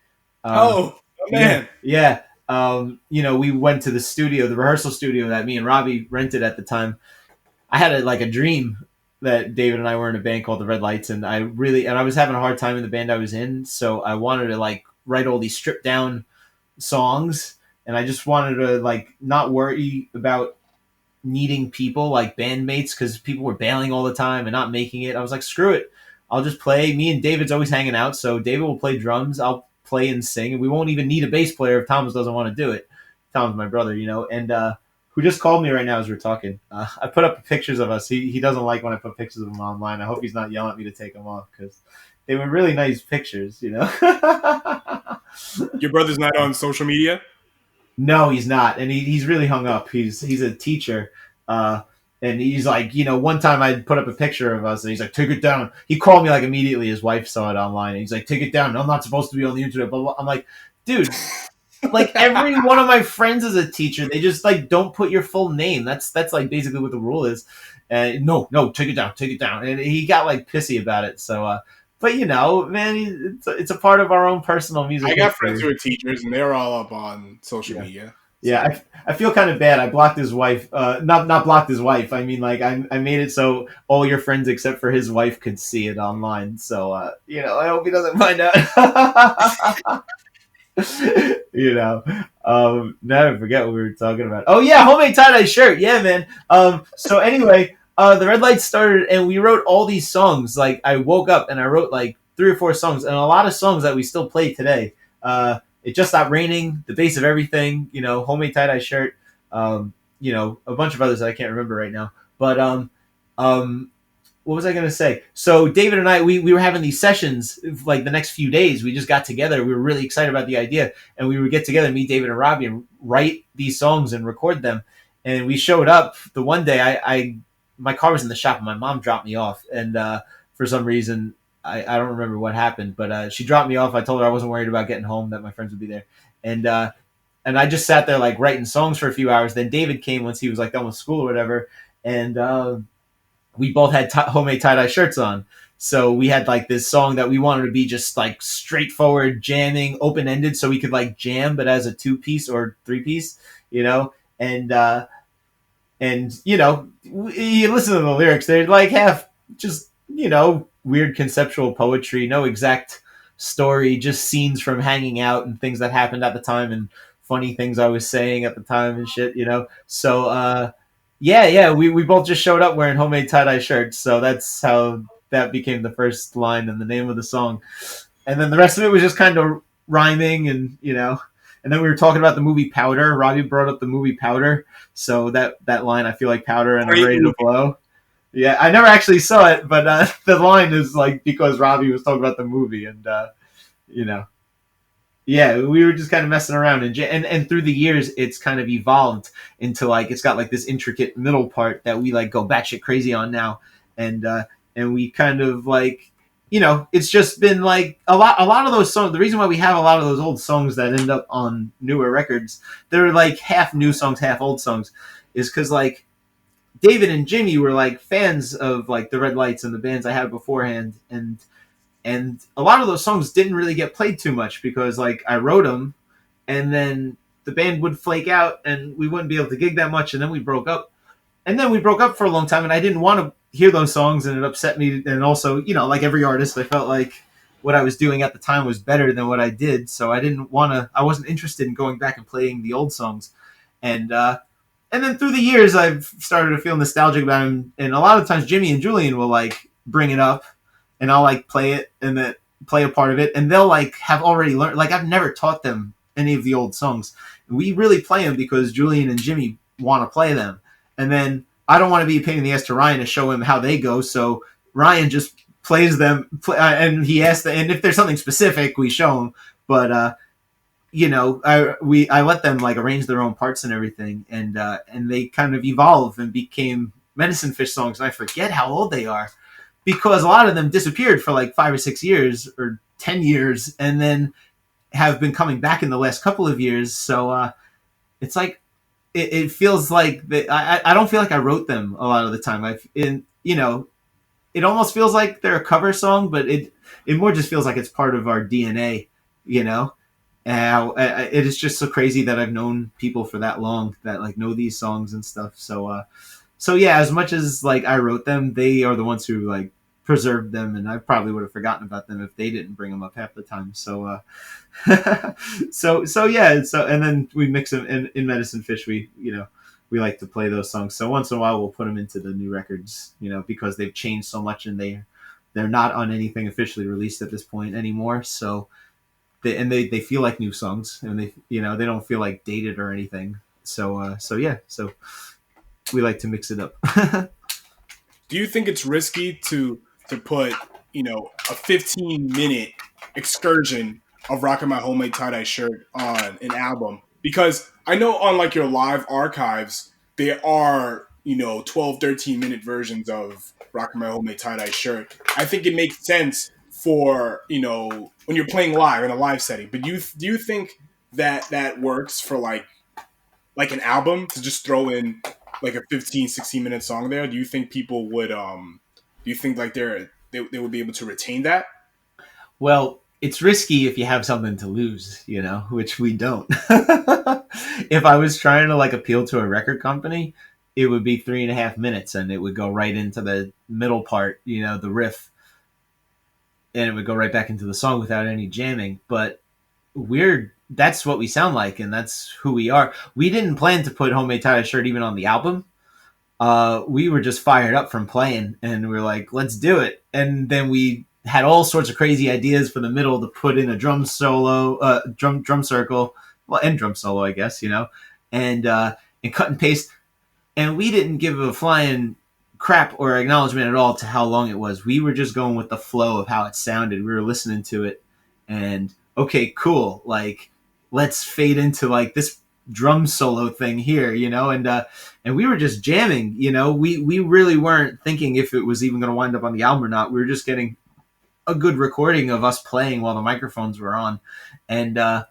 Man. Yeah. We went to the studio, the rehearsal studio that me and Robbie rented at the time. I had a dream that David and I were in a band called the Red Lights, and I was having a hard time in the band I was in, so I wanted to like write all these stripped down songs, and I just wanted to like not worry about needing people like bandmates, because people were bailing all the time and not making it. I was like, screw it, I'll just play. Me and David's always hanging out, so David will play drums, I'll play and sing, and we won't even need a bass player if Thomas doesn't want to do it. Tom's my brother, and who just called me right now as we're talking. I put up pictures of us. He doesn't like when I put pictures of him online. I hope he's not yelling at me to take them off, because they were really nice pictures, Your brother's not on social media? No, he's not, and he's really hung up. He's a teacher, and he's like, one time I put up a picture of us, and he's like, take it down. He called me like immediately. His wife saw it online, and he's like, take it down. I'm not supposed to be on the internet. But I'm like, dude. Like, every one of my friends is a teacher. They just like don't put your full name. That's like basically what the rule is. No, take it down. And he got like pissy about it. So, but man, it's a part of our own personal music. I got friends who are teachers, and they're all up on social media. Yeah, I feel kind of bad. I blocked his wife. Not blocked his wife. I mean, like I made it so all your friends except for his wife could see it online. So, I hope he doesn't find out. Now I forget what we were talking about. Oh yeah, homemade tie-dye shirt. Yeah, man. So anyway, the Red Lights started, and we wrote all these songs. Like, I woke up and I wrote like 3 or 4 songs, and a lot of songs that we still play today. It Just Stopped Raining, The Base of Everything, homemade tie-dye shirt, a bunch of others that I can't remember right now. But what was I going to say? So David and I, we were having these sessions like the next few days. We just got together. We were really excited about the idea, and we would get together, me, David, and Robbie, and write these songs and record them. And we showed up the one day. My car was in the shop, and my mom dropped me off. And for some reason, I don't remember what happened, but she dropped me off. I told her I wasn't worried about getting home, that my friends would be there. And I just sat there like writing songs for a few hours. Then David came once he was like done with school or whatever, and we both had homemade tie-dye shirts on. So we had like this song that we wanted to be just like straightforward jamming, open-ended, so we could like jam, but as a 2-piece or 3-piece, and you listen to the lyrics, they're like half just, weird conceptual poetry, no exact story, just scenes from hanging out and things that happened at the time and funny things I was saying at the time and shit, So yeah, we both just showed up wearing homemade tie-dye shirts, so that's how that became the first line and the name of the song. And then the rest of it was just kind of rhyming, and and then we were talking about the movie Powder. Robbie brought up the movie Powder, so that line, I feel like powder and I'm Great ready to movie. blow. Yeah, I never actually saw it, but the line is like because Robbie was talking about the movie, and you know, yeah, we were just kind of messing around, and through the years, it's kind of evolved into like it's got like this intricate middle part that we like go batshit crazy on now, and and we kind of like it's just been like a lot of those songs. The reason why we have a lot of those old songs that end up on newer records, they're like half new songs, half old songs, is because like David and Jimmy were like fans of like the Red Lights and the bands I had beforehand, and a lot of those songs didn't really get played too much because like I wrote them, and then the band would flake out and we wouldn't be able to gig that much, and then we broke up, for a long time, and I didn't want to hear those songs, and it upset me. And also, like every artist, I felt like what I was doing at the time was better than what I did, so I wasn't interested in going back and playing the old songs, and then through the years I've started to feel nostalgic about them, and a lot of times Jimmy and Julian will like bring it up, and I'll like play it and then play a part of it, and they'll like have already learned. Like I've never taught them any of the old songs. We really play them because Julian and Jimmy want to play them, and then I don't want to be a pain in the ass to Ryan to show him how they go. So Ryan just plays them, and he asks, and if there's something specific, we show him. But I let them like arrange their own parts and everything, and they kind of evolve and became Medicine Fish songs. And I forget how old they are, because a lot of them disappeared for like 5 or 6 years or 10 years, and then have been coming back in the last couple of years. So it's like it feels like that. I don't feel like I wrote them a lot of the time. It almost feels like they're a cover song, but it more just feels like it's part of our DNA. It is just so crazy that I've known people for that long that like know these songs and stuff. So yeah, as much as like I wrote them, they are the ones who like preserved them, and I probably would have forgotten about them if they didn't bring them up half the time. So so yeah, and then we mix them in Medicine Fish. We like to play those songs. So once in a while we'll put them into the new records, because they've changed so much, and they're not on anything officially released at this point anymore. So they feel like new songs, and they don't feel like dated or anything. So yeah, so we like to mix it up. Do you think it's risky to put a 15-minute excursion of rocking my homemade tie-dye shirt on an album? Because I know on like your live archives there are 12, 13-minute versions of rocking my homemade tie-dye shirt. I think it makes sense for when you're playing live in a live setting, but do you think that works for like an album to just throw in like a 15, 16-minute song there? Do you think people would do you think like they would be able to retain that? Well, it's risky if you have something to lose, which we don't. If I was trying to like appeal to a record company, it would be 3.5 minutes, and it would go right into the middle part, the riff, and it would go right back into the song without any jamming. But that's what we sound like, and that's who we are. We didn't plan to put Homemade Tie-Dye Shirt even on the album. We were just fired up from playing, and we were like, let's do it. And then we had all sorts of crazy ideas for the middle to put in a drum solo, drum circle, well, and drum solo, I guess, and cut and paste. And we didn't give a flying crap or acknowledgement at all to how long it was. We were just going with the flow of how it sounded. We were listening to it, and okay, cool. Like, let's fade into like this drum solo thing here, and we were just jamming. We really weren't thinking if it was even going to wind up on the album or not. We were just getting a good recording of us playing while the microphones were on, and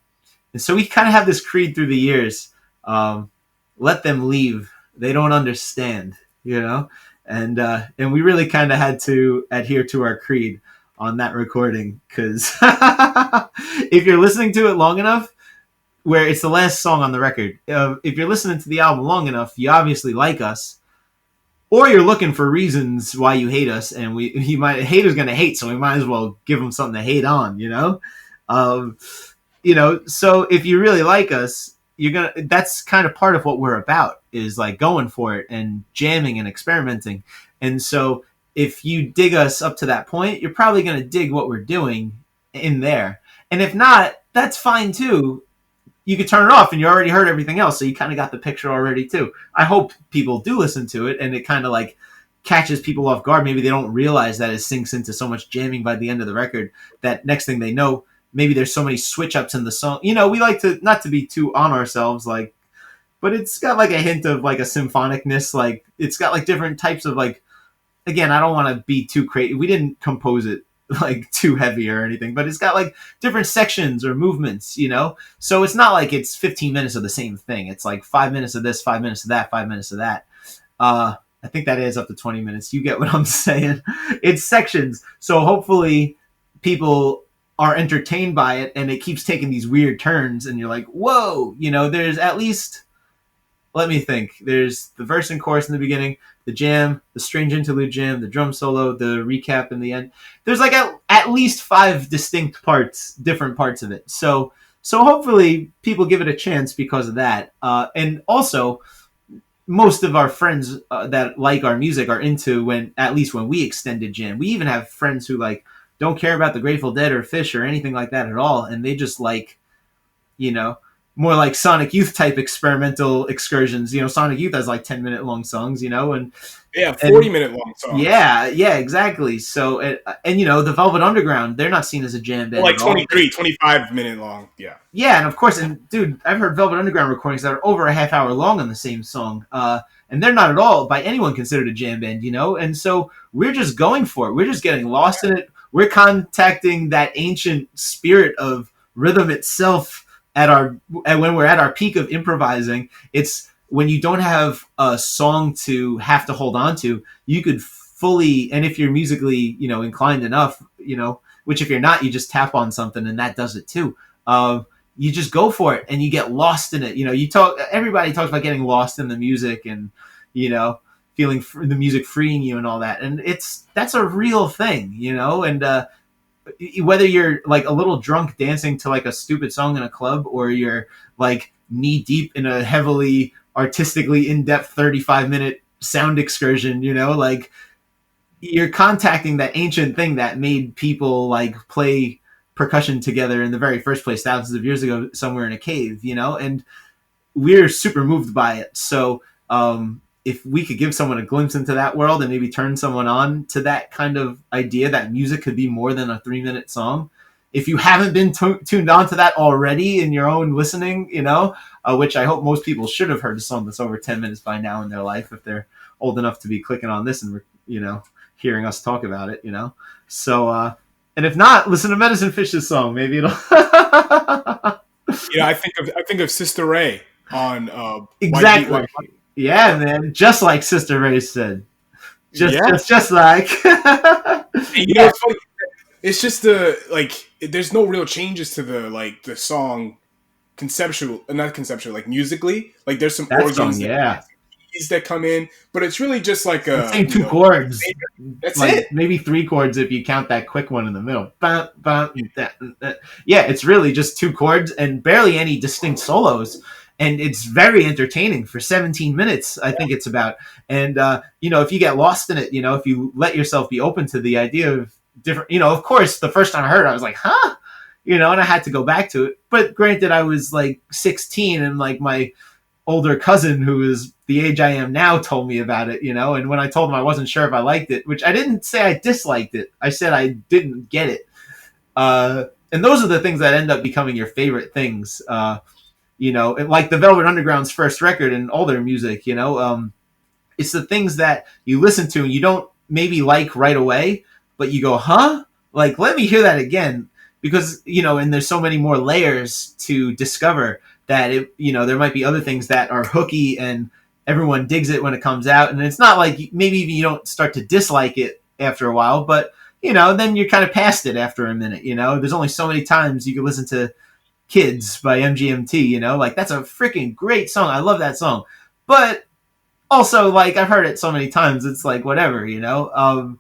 so we kind of have this creed through the years: let them leave. They don't understand, and we really kind of had to adhere to our creed on that recording, because if you're listening to it long enough, where it's the last song on the record, if you're listening to the album long enough, you obviously like us, or you're looking for reasons why you hate us, and haters gonna hate, so we might as well give them something to hate on, So if you really like us, that's kind of part of what we're about, is like going for it and jamming and experimenting. And so if you dig us up to that point, you're probably going to dig what we're doing in there. And if not, that's fine too. You could turn it off and you already heard everything else. So you kind of got the picture already too. I hope people do listen to it and it kind of like catches people off guard. Maybe they don't realize that it sinks into so much jamming by the end of the record that next thing they know, maybe there's so many switch ups in the song. You know, we like to not to be too on ourselves, like, but it's got like a hint of like a symphonicness. Like it's got like different types of like, again, I don't want to be too crazy. We didn't compose it like too heavy or anything, but it's got like different sections or movements, you know? So it's not like it's 15 minutes of the same thing. It's like 5 minutes of this, 5 minutes of that, 5 minutes of that. I think that is up to 20 minutes. You get what I'm saying? It's sections. So hopefully people are entertained by it and it keeps taking these weird turns and you're like, whoa, you know, there's at least, let me think. There's the verse and chorus in the beginning, the jam, the strange interlude jam, the drum solo, the recap in the end. There's like at least 5 distinct parts, different parts of it. So hopefully people give it a chance because of that. And also, most of our friends that like our music are into at least when we extended jam. We even have friends who like don't care about the Grateful Dead or Fish or anything like that at all, and they just like, you know, more like Sonic Youth type experimental excursions. You know, Sonic Youth has like 10-minute long songs, you know, and 40-minute long songs. Yeah, exactly. So, and you know, the Velvet Underground, they're not seen as a jam band. Like 25-minute long. Yeah. Yeah, and of course, and dude, I've heard Velvet Underground recordings that are over a half hour long on the same song. And they're not at all by anyone considered a jam band, you know? And so we're just going for it. We're just getting lost in it. We're contacting that ancient spirit of rhythm itself when we're at our peak of improvising. It's when you don't have a song to have to hold on to, you could fully, and if you're musically, you know, inclined enough, you know, which if you're not, you just tap on something and that does it too. You just go for it and you get lost in it. You know, everybody talks about getting lost in the music and, you know, feeling the music freeing you and all that. And that's a real thing, you know, and, whether you're like a little drunk dancing to like a stupid song in a club or you're like knee deep in a heavily artistically in-depth 35-minute sound excursion, you know, like you're contacting that ancient thing that made people like play percussion together in the very first place thousands of years ago somewhere in a cave, you know, and we're super moved by it. So if we could give someone a glimpse into that world and maybe turn someone on to that kind of idea that music could be more than a 3-minute song, if you haven't been tuned on to that already in your own listening, you know, which I hope most people should have heard a song that's over 10 minutes by now in their life if they're old enough to be clicking on this and, you know, hearing us talk about it, you know. So, and if not, listen to Medicine Fish's song. Maybe it'll. I think of Sister Ray on exactly. Yeah, man. Just like Sister Ray said. Just like. You know, it's funny. It's just there's no real changes to the song not conceptual, like musically. Like there's some organs that come in, but it's really just like same 2 chords. That's like it. Maybe 3 chords if you count that quick one in the middle. Yeah, it's really just 2 chords and barely any distinct solos. And it's very entertaining for 17 minutes, I think it's about. And, you know, if you get lost in it, you know, if you let yourself be open to the idea of different, you know, of course, the first time I heard it, I was like, huh? You know, and I had to go back to it. But granted, I was like 16 and like my older cousin, who is the age I am now, told me about it, you know. And when I told him I wasn't sure if I liked it, which I didn't say I disliked it. I said I didn't get it. And those are the things that end up becoming your favorite things. You know, like the Velvet Underground's first record and all their music, you know, it's the things that you listen to and you don't maybe like right away, but you go, huh? Like, let me hear that again. Because, you know, and there's so many more layers to discover that, you know, there might be other things that are hooky and everyone digs it when it comes out. And it's not like maybe even you don't start to dislike it after a while, but, you know, then you're kind of past it after a minute, you know. There's only so many times you can listen to Kids by MGMT, you know, like that's a freaking great song. I love that song. But also, like, I've heard it so many times, it's like whatever, you know.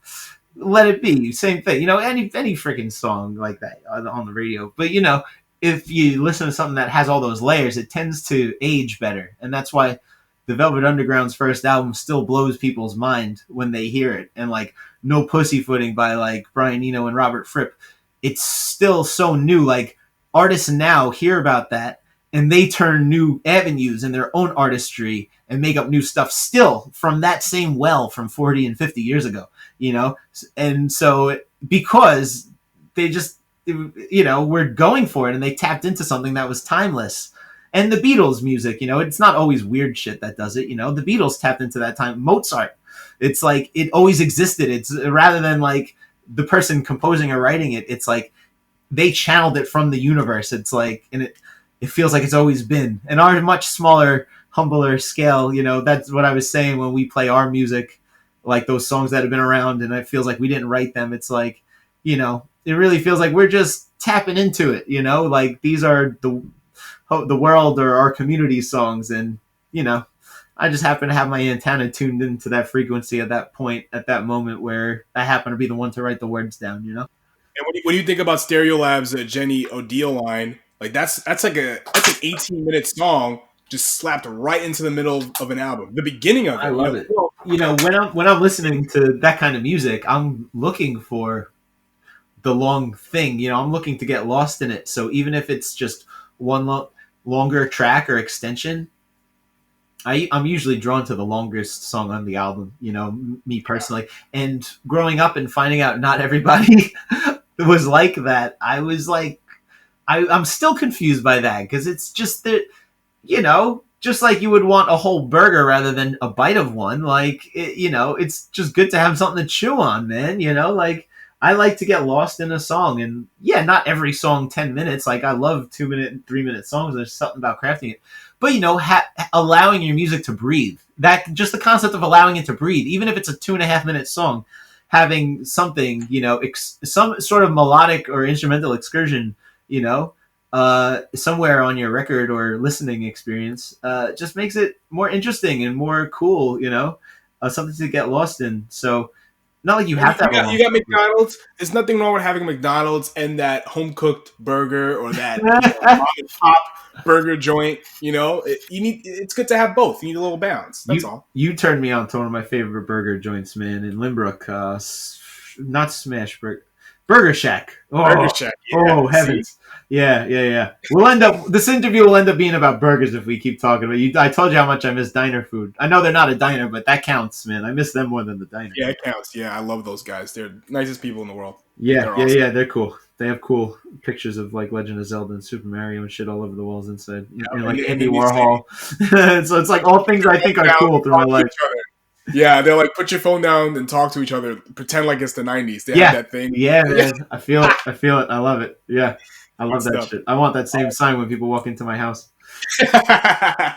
Let It Be, same thing, you know, any freaking song like that on the radio. But, you know, if you listen to something that has all those layers, it tends to age better, and that's why the Velvet Underground's first album still blows people's mind when they hear it. And like No Pussyfooting by like Brian Eno and Robert Fripp, it's still so new. Like artists now hear about that and they turn new avenues in their own artistry and make up new stuff still from that same well from 40 and 50 years ago, you know? And so because they just, you know, were going for it and they tapped into something that was timeless. And the Beatles music, you know, it's not always weird shit that does it. You know, the Beatles tapped into that time. Mozart, it's like it always existed. It's rather than like the person composing or writing it, it's like they channeled it from the universe. It's like, and it feels like it's always been. And our much smaller, humbler scale, you know, that's what I was saying when we play our music, like those songs that have been around, and it feels like we didn't write them. It's like, you know, it really feels like we're just tapping into it. You know, like these are the world or our community songs, and you know, I just happen to have my antenna tuned into that frequency at that point, at that moment where I happen to be the one to write the words down, you know. And what do you think about Stereolab's Jenny O'Deal line? Like that's an 18-minute song just slapped right into the middle of an album. The beginning of it. I love it. Well, you know, when I'm listening to that kind of music, I'm looking for the long thing. You know, I'm looking to get lost in it. So even if it's just one longer track or extension, I'm usually drawn to the longest song on the album, you know, me personally. And growing up and finding out not everybody was like that, I was like, I'm still confused by that, because it's just that, you know, just like you would want a whole burger rather than a bite of one, like, you know, it's just good to have something to chew on, man, you know, like, I like to get lost in a song, and yeah, not every song 10 minutes. Like I love 2-minute and 3-minute songs. There's something about crafting it, but you know, allowing your music to breathe. That just the concept of allowing it to breathe, even if it's a 2.5-minute song, having something, you know, some sort of melodic or instrumental excursion, you know, somewhere on your record or listening experience, just makes it more interesting and more cool. You know, something to get lost in. So. Not like you have to have you got McDonald's. There's nothing wrong with having McDonald's and that home cooked burger or that mom and pop burger joint. You know, it's good to have both. You need a little balance. That's all. You turned me on to one of my favorite burger joints, man, in Limbrook. Not Smash Burger Shack. Oh, Burger Shack. Yeah, oh heavens. Yeah. This interview will end up being about burgers if we keep talking about you. I told you how much I miss diner food. I know they're not a diner, but that counts, man. I miss them more than the diner. Yeah, it counts. Yeah, I love those guys. They're the nicest people in the world. Yeah, awesome. They're cool. They have cool pictures of like Legend of Zelda and Super Mario and shit all over the walls inside. And like Andy Warhol. So it's like all things I think are cool through my life. Yeah, they're like, put your phone down and talk to each other. Pretend like it's the 90s. They have that thing. Yeah, man. I feel it. I love it. Yeah. I love that shit. I want that same sign when people walk into my house.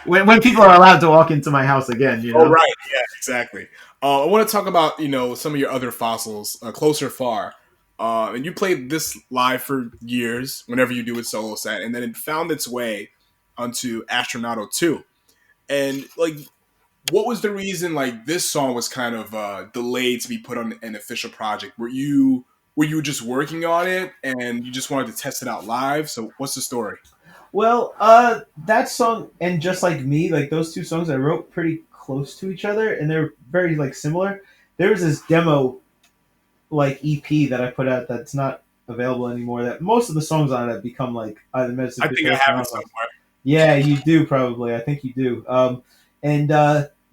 when people are allowed to walk into my house again, you know? Oh, right. Yeah, exactly. I want to talk about, you know, some of your other fossils, Close or Far. And you played this live for years, whenever you do a solo set, and then it found its way onto Astronauto 2. And, like, what was the reason, like, this song was kind of delayed to be put on an official project? Were you just working on it and you just wanted to test it out live? So what's the story? Well, that song and Just Like Me, like those two songs I wrote pretty close to each other, and they're very like similar. There was this demo like EP that I put out that's not available anymore, that most of the songs on it have become like either medicine. I think I have it somewhere. Yeah, you do probably. I think you do. And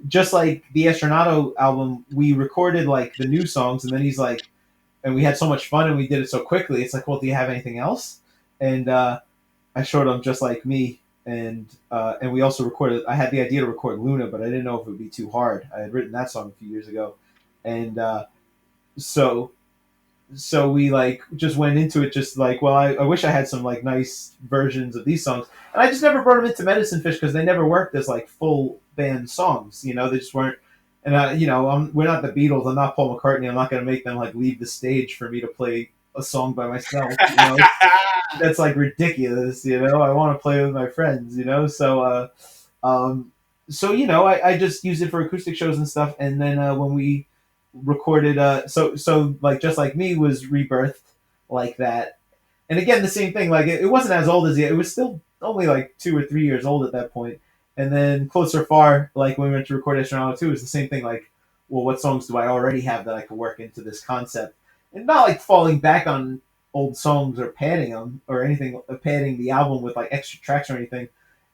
just like the Astronauto album, we recorded like the new songs, and then he's like, and we had so much fun and we did it so quickly. It's like, well, do you have anything else? And I showed him Just Like Me, and we also recorded. I had the idea to record Luna, but I didn't know if it would be too hard. I had written that song a few years ago, and so we like just went into it just like, well, I wish I had some like nice versions of these songs, and I just never brought them into Medicine Fish because they never worked as like full band songs. You know, they just weren't. And you know, we're not the Beatles. I'm not Paul McCartney. I'm not going to make them like leave the stage for me to play a song by myself. You know, that's like ridiculous. You know, I want to play with my friends. You know, so you know, I just used it for acoustic shows and stuff. And then when we recorded, so like Just Like Me was rebirthed like that. And again, the same thing. Like it wasn't as old as yet. It was still only like 2 or 3 years old at that point. And then Closer Far, like when we went to record Astronaut 2, it was the same thing. Like, well, what songs do I already have that I could work into this concept? And not like falling back on old songs or padding them or anything, padding the album with like extra tracks or anything.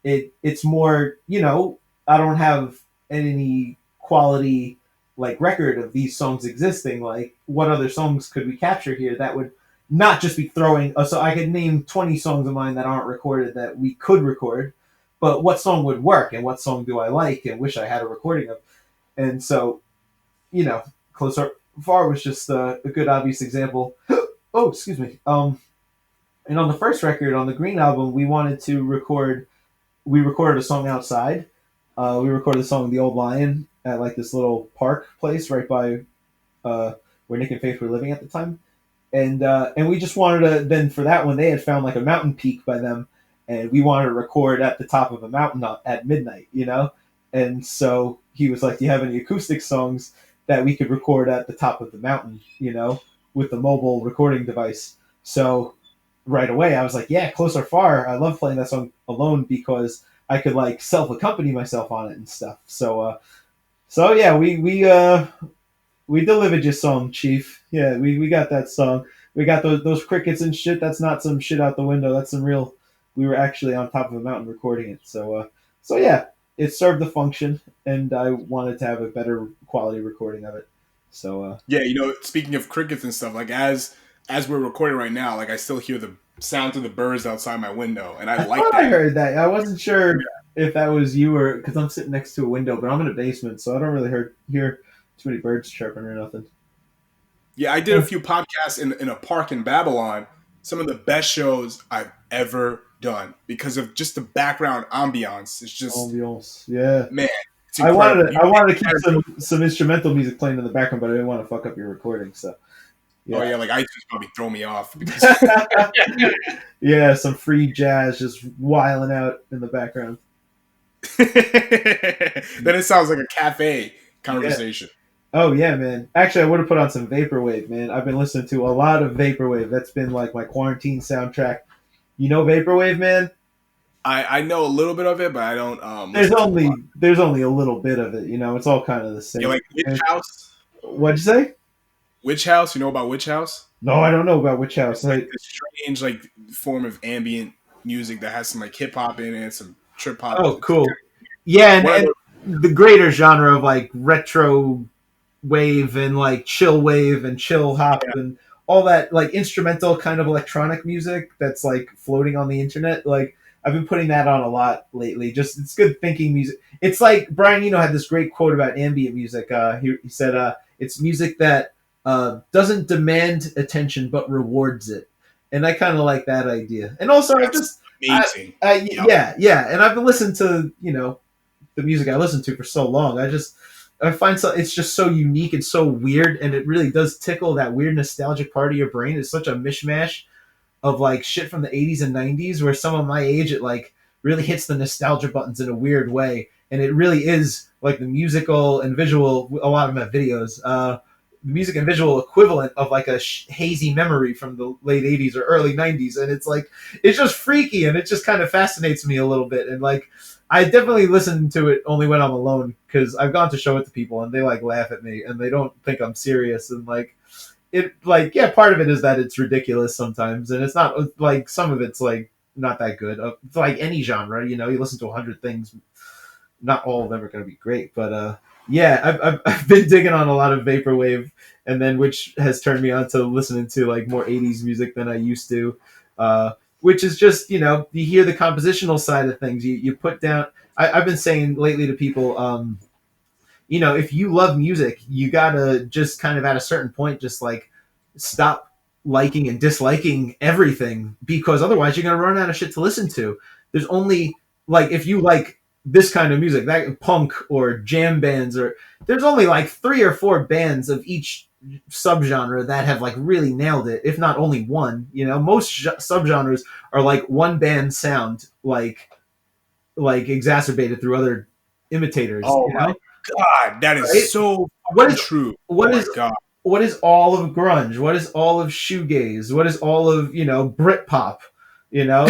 It's more, I don't have any quality like record of these songs existing. Like, what other songs could we capture here that would not just be throwing? So I could name 20 songs of mine that aren't recorded that we could record, but what song would work and what song do I like and wish I had a recording of? And so, Closer Far was just a good obvious example. Oh, excuse me. And on the first record, on the Green album, we wanted to record. We recorded a song outside. We recorded the song "The Old Lion" at like this little park place right by where Nick and Faith were living at the time, and we just wanted to. Then for that one, they had found like a mountain peak by them, and we wanted to record at the top of a mountain at midnight, And so he was like, "Do you have any acoustic songs that we could record at the top of the mountain, with the mobile recording device?" So right away, I was like, "Yeah, Close or Far." I love playing that song alone because I could like self accompany myself on it and stuff. So yeah, we delivered your song, Chief. Yeah, we got that song. We got those crickets and shit. That's not some shit out the window. That's some real. We were actually on top of a mountain recording it. So yeah, it served the function, and I wanted to have a better quality recording of it. So yeah, speaking of crickets and stuff, like as we're recording right now, like I still hear the sound of the birds outside my window, and I like thought that. I heard that. I wasn't sure if that was you or because I'm sitting next to a window, but I'm in a basement, so I don't really hear too many birds chirping or nothing. Yeah, I did a few podcasts in a park in Babylon. Some of the best shows I've ever done because of just the background ambiance. It's just ambiance, yeah, man. It's I incredible. wanted to keep some instrumental music playing in the background, but I didn't want to fuck up your recording. So yeah. Oh yeah, like iTunes probably throw me off. Because yeah, some free jazz just wiling out in the background. Then it sounds like a cafe conversation. Yeah. Oh yeah, man. Actually, I would have put on some vaporwave, man. I've been listening to a lot of vaporwave. That's been like my quarantine soundtrack. You know vaporwave, man? I know a little bit of it, but I don't. There's only a little bit of it. It's all kind of the same. You like Witch House? What'd you say? Witch House? You know about Witch House? No, I don't know about Witch House. It's like a strange like form of ambient music that has some like hip hop in it, some trip hop. Oh, cool. Yeah, and the greater genre of like retro wave and like chill wave and chill hop and all that like instrumental kind of electronic music that's like floating on the internet. Like I've been putting that on a lot lately. Just it's good thinking music. It's like Brian Eno had this great quote about ambient music. He said it's music that doesn't demand attention but rewards it. And I kind of like that idea. And also That's amazing. Yeah. And I've been listening to, the music I listen to for so long. I find it's just so unique and so weird, and it really does tickle that weird nostalgic part of your brain. It's such a mishmash of like shit from the 80s and 90s where some of my age it like really hits the nostalgia buttons in a weird way, and it really is like the musical and visual. A lot of them have videos. The music and visual equivalent of like a hazy memory from the late 80s or early 90s, and it's just freaky, and it just kind of fascinates me a little bit. And like I definitely listen to it only when I'm alone because I've gone to show it to people and they like laugh at me and they don't think I'm serious, and like it like yeah, part of it is that it's ridiculous sometimes, and it's not like some of it's like not that good. It's like any genre, you listen to 100 things, not all of them are going to be great, but yeah, I've been digging on a lot of vaporwave, and then which has turned me on to listening to like more 80s music than I used to, which is just, you hear the compositional side of things. You put down, I've been saying lately to people, if you love music, you gotta just kind of at a certain point, just like stop liking and disliking everything, because otherwise you're going to run out of shit to listen to. There's only like, if you like this kind of music, that punk or jam bands, or there's only like 3 or 4 bands of each subgenre that have like really nailed it, if not only one. Most subgenres are like one band sound, like exacerbated through other imitators. Oh my god, that is right? So true. What is what is all of grunge? What is all of shoegaze? What is all of, Britpop? You know,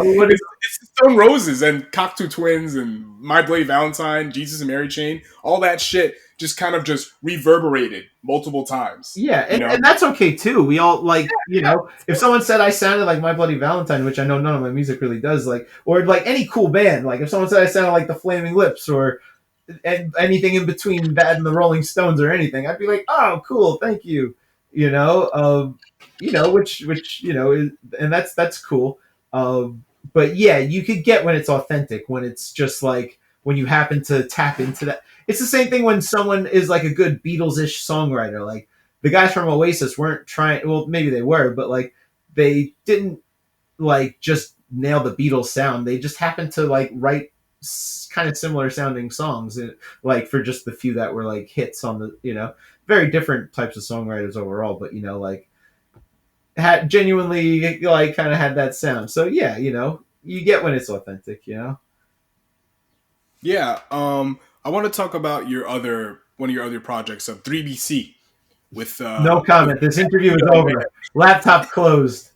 what is It's the Stone Roses and Cocteau Twins and My Bloody Valentine, Jesus and Mary Chain, all that shit just kind of just reverberated multiple times. yeah, and that's okay too. We all like, if someone said I sounded like My Bloody Valentine, which I know none of my music really does, like, or like any cool band, like if someone said I sounded like the Flaming Lips or anything in between that and the Rolling Stones or anything, I'd be like, oh, cool, thank you, which is, and that's cool. But yeah, you could get when it's authentic, when it's just like when you happen to tap into that. It's the same thing when someone is like a good Beatles-ish songwriter. Like the guys from Oasis weren't trying. Well, maybe they were, but like they didn't like just nail the Beatles sound. They just happened to like write kind of similar sounding songs, like for just the few that were like hits on the, very different types of songwriters overall. But like had genuinely like kind of had that sound. So yeah, you get when it's authentic. Yeah. I want to talk about one of your other projects of 3BC with no comment. This interview is over. Laptop closed.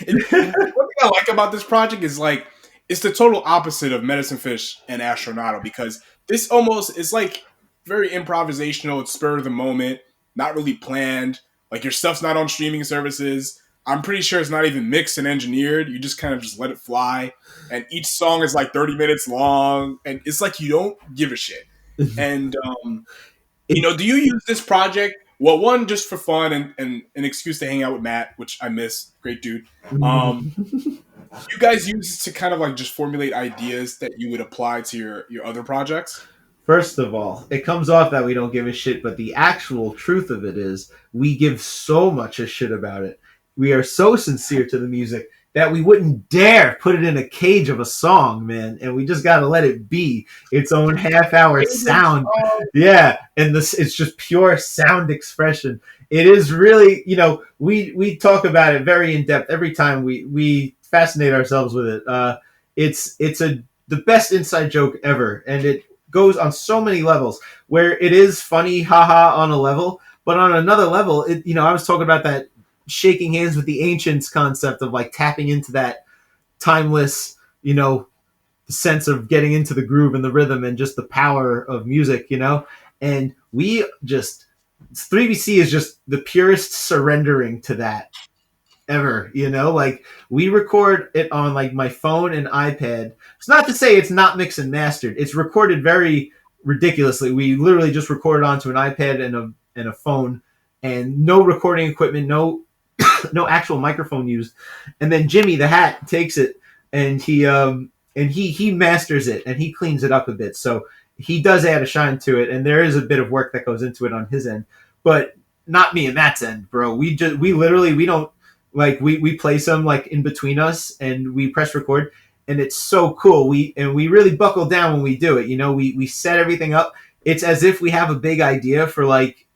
And one thing I like about this project is like it's the total opposite of Medicine Fish and Astronauta, because this almost is like very improvisational. It's spur of the moment, not really planned. Like your stuff's not on streaming services. I'm pretty sure it's not even mixed and engineered. You just kind of just let it fly. And each song is like 30 minutes long. And it's like you don't give a shit. And, do you use this project? Well, one, just for fun and an excuse to hang out with Matt, which I miss. Great dude. You guys use it to kind of like just formulate ideas that you would apply to your other projects? First of all, it comes off that we don't give a shit, but the actual truth of it is we give so much a shit about it. We are so sincere to the music that we wouldn't dare put it in a cage of a song, man. And we just got to let it be its own half-hour sound. Yeah, and it's just pure sound expression. It is really, we talk about it very in depth every time we fascinate ourselves with it. It's the best inside joke ever, and it goes on so many levels where it is funny, haha, on a level, but on another level, I was talking about that shaking hands with the ancients concept of like tapping into that timeless, sense of getting into the groove and the rhythm and just the power of music, and we just 3BC is just the purest surrendering to that ever, like we record it on like my phone and iPad. It's not to say it's not mixed and mastered. It's recorded very ridiculously. We literally just recorded onto an iPad and a phone, and no recording equipment, no actual microphone used. And then Jimmy the Hat takes it and he masters it and he cleans it up a bit. So he does add a shine to it, and there is a bit of work that goes into it on his end, but not me and Matt's end, bro. We don't. Like we play some like in between us and we press record, and it's so cool. We really buckle down when we do it. We set everything up. It's as if we have a big idea for like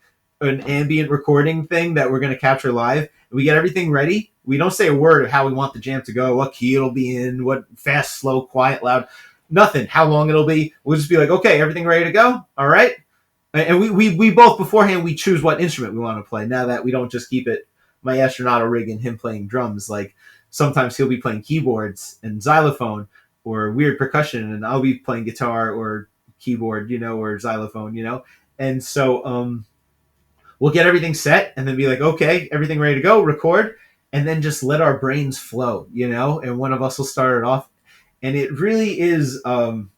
an ambient recording thing that we're going to capture live. We get everything ready. We don't say a word of how we want the jam to go, what key it'll be in, what fast, slow, quiet, loud, nothing, how long it'll be. We'll just be like, okay, everything ready to go? All right. And we both beforehand, we choose what instrument we want to play. Now that we don't just keep it my Astronauta rig and him playing drums. Like sometimes he'll be playing keyboards and xylophone or weird percussion, and I'll be playing guitar or keyboard, or xylophone, And so we'll get everything set and then be like, okay, everything ready to go, record, and then just let our brains flow, and one of us will start it off. And it really is an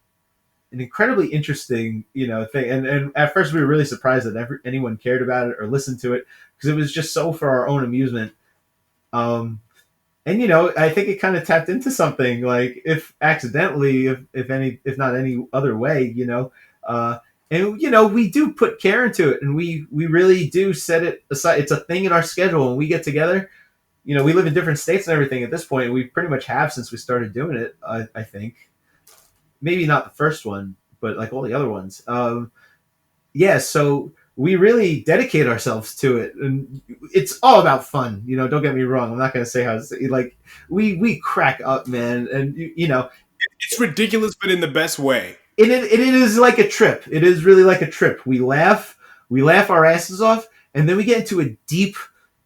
incredibly interesting, thing. And at first we were really surprised that anyone cared about it or listened to it, because it was just so for our own amusement. And I think it kind of tapped into something, like if accidentally, if not any other way, and we do put care into it, and we really do set it aside. It's a thing in our schedule when we get together. We live in different states and everything at this point. We pretty much have since we started doing it. I think maybe not the first one, but like all the other ones. Yeah, so we really dedicate ourselves to it, and it's all about fun. Don't get me wrong. I'm not going to say how to like we crack up, man, and it's ridiculous, but in the best way. It is like a trip. It is really like a trip. We laugh. we laugh our asses off, and then we get into a deep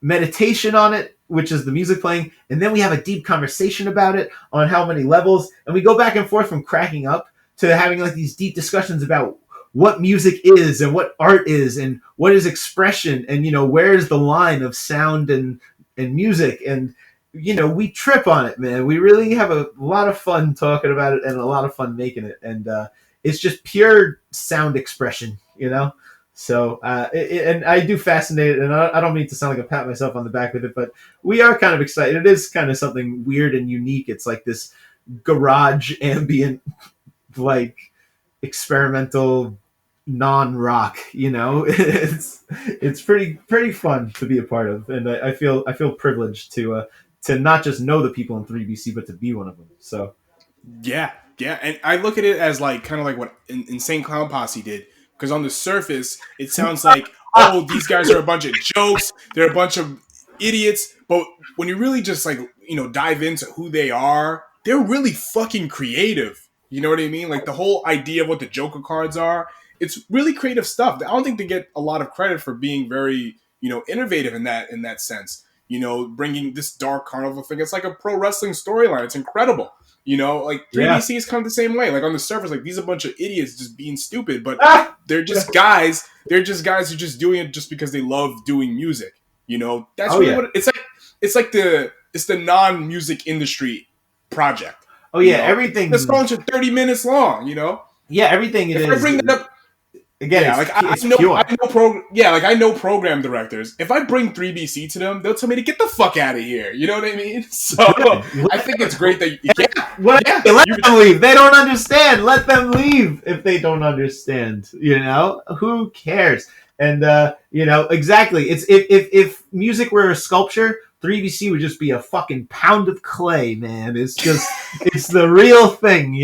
meditation on it, which is the music playing, and then we have a deep conversation about it on how many levels, and we go back and forth from cracking up to having like these deep discussions about what music is and what art is and what is expression and where's the line of sound and music, and we trip on it, man. We really have a lot of fun talking about it and a lot of fun making it, and it's just pure sound expression. So and I do fascinate it, and I don't mean to sound like I pat myself on the back with it, but we are kind of excited. It is kind of something weird and unique. It's like this garage ambient, like experimental non-rock. It's pretty fun to be a part of, and I feel privileged to not just know the people in 3BC, but to be one of them. So Yeah, and I look at it as like kind of like what Insane Clown Posse did, because on the surface it sounds like, oh, these guys are a bunch of jokes, they're a bunch of idiots, but when you really just like dive into who they are, they're really fucking creative. You know what I mean? Like the whole idea of what the Joker cards are, it's really creative stuff. I don't think they get a lot of credit for being very innovative in that sense. Bringing this dark carnival thing, it's like a pro wrestling storyline. It's incredible. Like 3BC is kind of the same way. Like on the surface, like these are a bunch of idiots just being stupid, but they're just guys. They're just guys who are just doing it just because they love doing music. That's what it's like the non-music industry project. Oh yeah, everything. The songs are 30 minutes long. Yeah, everything. If I bring that up. Again, yeah, like I know program directors. If I bring 3BC to them, they'll tell me to get the fuck out of here. You know what I mean? So I think it's great that let them leave. They don't understand. Let them leave if they don't understand. Who cares? And exactly. It's if music were a sculpture, 3BC would just be a fucking pound of clay, man. It's just it's the real thing.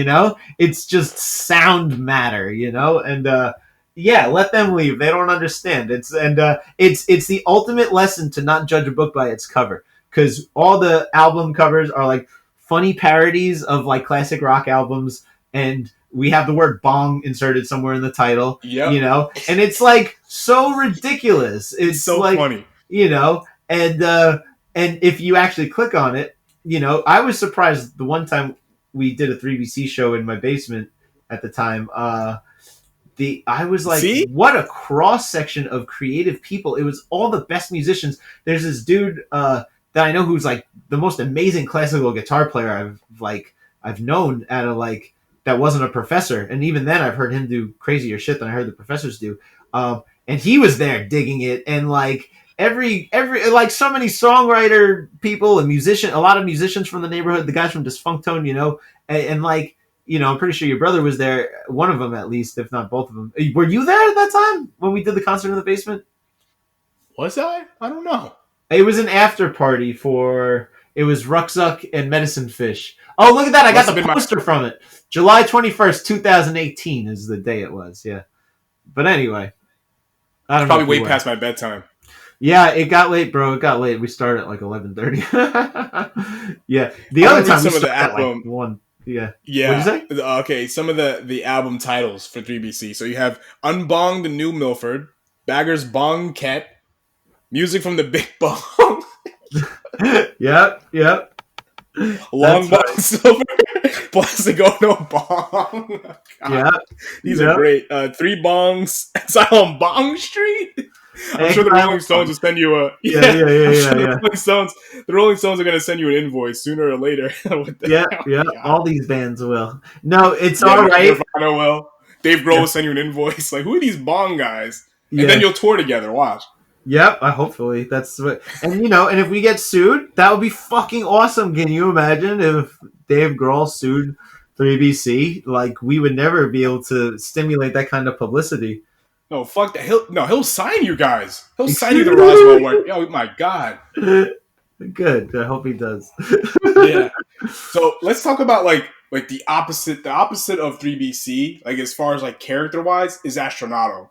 It's just sound matter. And. Yeah, let them leave. They don't understand. It's the ultimate lesson to not judge a book by its cover, because all the album covers are like funny parodies of like classic rock albums, and we have the word bong inserted somewhere in the title. Yep. And it's like so ridiculous. It's so like, funny. And if you actually click on it, I was surprised the one time we did a 3BC show in my basement at the time. I was like, See? What a cross section of creative people. It was all the best musicians. There's this dude that I know who's like the most amazing classical guitar player I've known that wasn't a professor. And even then I've heard him do crazier shit than I heard the professors do. And he was there digging it, and like every like so many songwriter people and a lot of musicians from the neighborhood, the guys from Defunct Tone, and like, I'm pretty sure your brother was there, one of them at least, if not both of them. Were you there at that time when we did the concert in the basement? Was I? I don't know. It was an after party it was Ruckzuck and Medicine Fish. Oh, look at that. I got the poster from it. July 21st, 2018 is the day it was, yeah. But anyway. I don't know. Probably way past my bedtime. Yeah, it got late, bro. It got late. We started at like 11:30. Yeah. The other time we started at like 1. Yeah. Yeah. What'd you say? Okay, some of the album titles for 3BC. So you have Unbong the New Milford, Bagger's Bong Ket, Music from the Big Bong. Yep. Long Bong Silver, Plastic No Bong. Yeah. These are great. 3 Bongs, Exile on Bong Street. I'm sure the Rolling Stones will send you a The Rolling Stones are going to send you an invoice sooner or later. All these bands will. No, it's all right. Nirvana will. Dave Grohl will send you an invoice. Like, who are these Bong guys? And then you'll tour together. Watch. Yep, hopefully that's what. And and if we get sued, that would be fucking awesome. Can you imagine if Dave Grohl sued 3BC? Like, we would never be able to stimulate that kind of publicity. No, fuck that. He'll sign you guys. He'll sign you the Roswell work. Oh my god. Good. I hope he does. Yeah. So let's talk about like the opposite of 3BC, like as far as like character wise, is Astronato.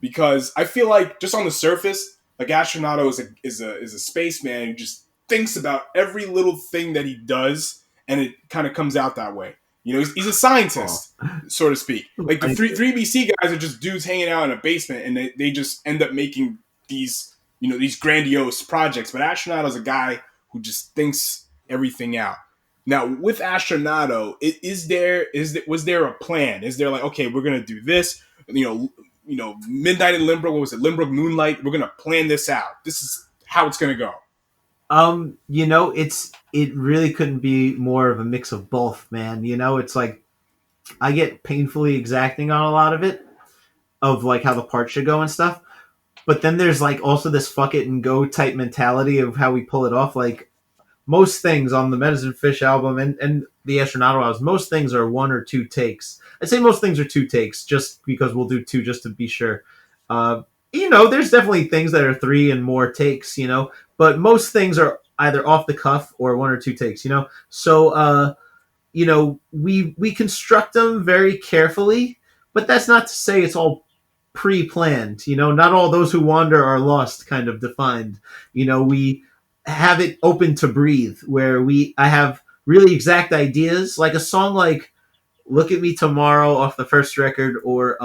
Because I feel like just on the surface, like Astronato is a spaceman who just thinks about every little thing that he does, and it kind of comes out that way. You know, he's a Oh, scientist, so to speak. Like the I, three BC guys are just dudes hanging out in a basement, and they just end up making these these grandiose projects. But Astronauto's a guy who just thinks everything out. Now with Astronauto, was there a plan? Is there like, okay, we're gonna do this? Midnight in Limbrook. What was it? Limbrook Moonlight. We're gonna plan this out. This is how it's gonna go. it really couldn't be more of a mix of both, man. It's like I get painfully exacting on a lot of it, of like how the part should go and stuff. But then there's like also this fuck it and go type mentality of how we pull it off. Like most things on the Medicine Fish album and the Astronaut albums, most things are one or two takes. I'd say most things are two takes, just because we'll do two just to be sure. Uh, there's definitely things that are three and more takes, but most things are either off the cuff or one or two takes, So, we construct them very carefully, but that's not to say it's all pre-planned. Not all those who wander are lost, kind of defined. We have it open to breathe, where I have really exact ideas, like a song like "Look at Me Tomorrow" off the first record, or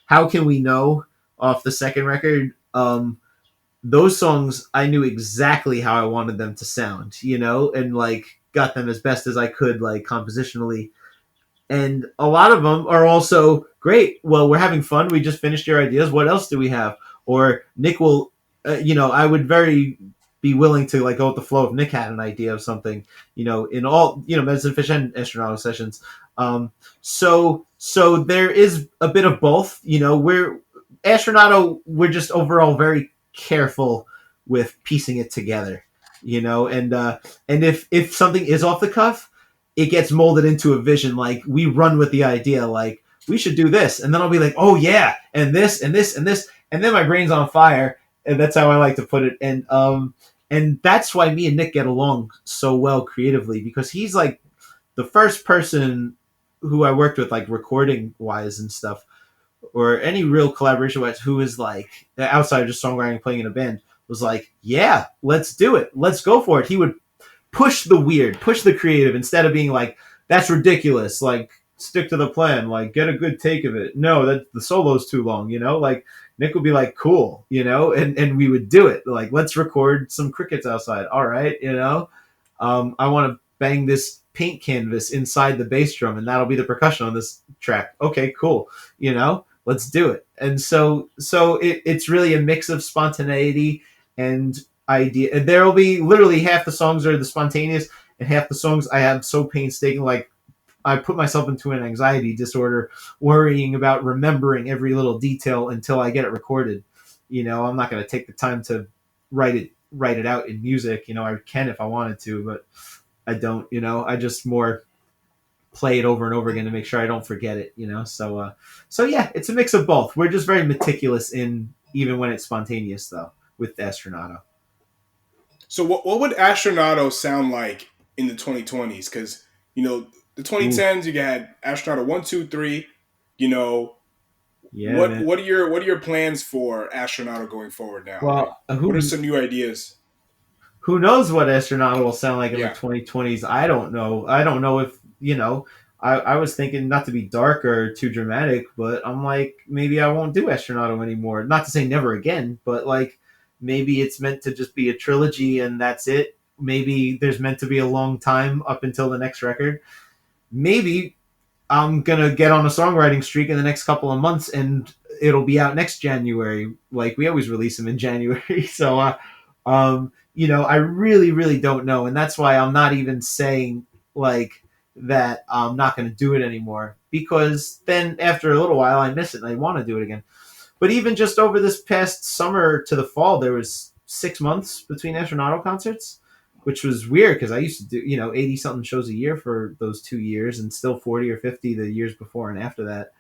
"How Can We Know" off the second record. Those songs, I knew exactly how I wanted them to sound, and like got them as best as I could, like compositionally. And a lot of them are also great. Well, we're having fun. We just finished your ideas. What else do we have? Or Nick will, I would very be willing to like go with the flow if Nick had an idea of something, in all, Medicine Fish and Astronaut sessions. So there is a bit of both. We're just overall very careful with piecing it together, and if something is off the cuff, it gets molded into a vision. Like we run with the idea, like we should do this, and then I'll be like, oh yeah, and this and this and this, and then my brain's on fire, and that's how I like to put it. And that's why me and Nick get along so well creatively, because he's like the first person who I worked with, like recording wise and stuff, or any real collaboration wise, who is like outside of just songwriting and playing in a band, was like, yeah, let's do it, let's go for it. He would push the weird, push the creative, instead of being like, that's ridiculous, like stick to the plan, like get a good take of it. No, that the solo's too long, like Nick would be like, cool, and we would do it. Like, let's record some crickets outside. All right, I want to bang this paint canvas inside the bass drum, and that'll be the percussion on this track. Okay, cool. Let's do it. And so it's really a mix of spontaneity and idea. And there will be literally half the songs are the spontaneous, and half the songs I have so painstaking, like I put myself into an anxiety disorder, worrying about remembering every little detail until I get it recorded. I'm not going to take the time to write it out in music. I can if I wanted to, but I don't. I just more play it over and over again to make sure I don't forget it. So yeah, it's a mix of both. We're just very meticulous in even when it's spontaneous, though, with Astronauto. So what would Astronauto sound like in the 2020s? Because the 2010s, you had Astronauto 1, 2, 3. Yeah. What are your plans for Astronauto going forward now? Well, what are some new ideas? Who knows what Astronauto will sound like in Yeah. the 2020s? I don't know. I don't know if I was thinking not to be dark or too dramatic, but I'm like, maybe I won't do Astronauto anymore. Not to say never again, but like maybe it's meant to just be a trilogy and that's it. Maybe there's meant to be a long time up until the next record. Maybe I'm gonna get on a songwriting streak in the next couple of months and it'll be out next January. Like we always release them in January. So I really, really don't know. And that's why I'm not even saying like that I'm not going to do it anymore, because then after a little while I miss it and I want to do it again. But even just over this past summer to the fall, there was 6 months between Astronauto concerts, which was weird because I used to do, 80 something shows a year for those 2 years and still 40 or 50 the years before and after that.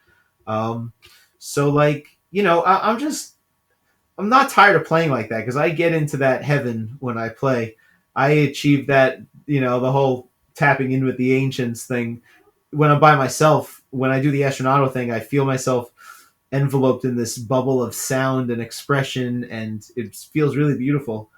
So like, I'm not tired of playing like that, because I get into that heaven when I play. I achieve that, the whole tapping in with the ancients thing when I'm by myself. When I do the Astronauto thing, I feel myself enveloped in this bubble of sound and expression, and it feels really beautiful.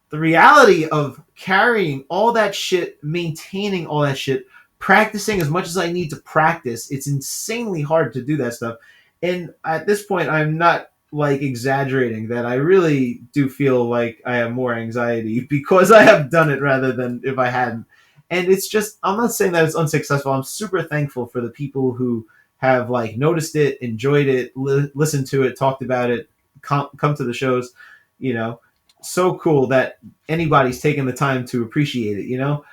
The reality of carrying all that shit, maintaining all that shit, practicing as much as I need to practice. It's insanely hard to do that stuff. And at this point, I'm not like exaggerating that I really do feel like I have more anxiety because I have done it rather than if I hadn't. And it's just, I'm not saying that it's unsuccessful. I'm super thankful for the people who have like noticed it, enjoyed it, listened to it, talked about it, come to the shows, you know. So cool that anybody's taken the time to appreciate it, you know.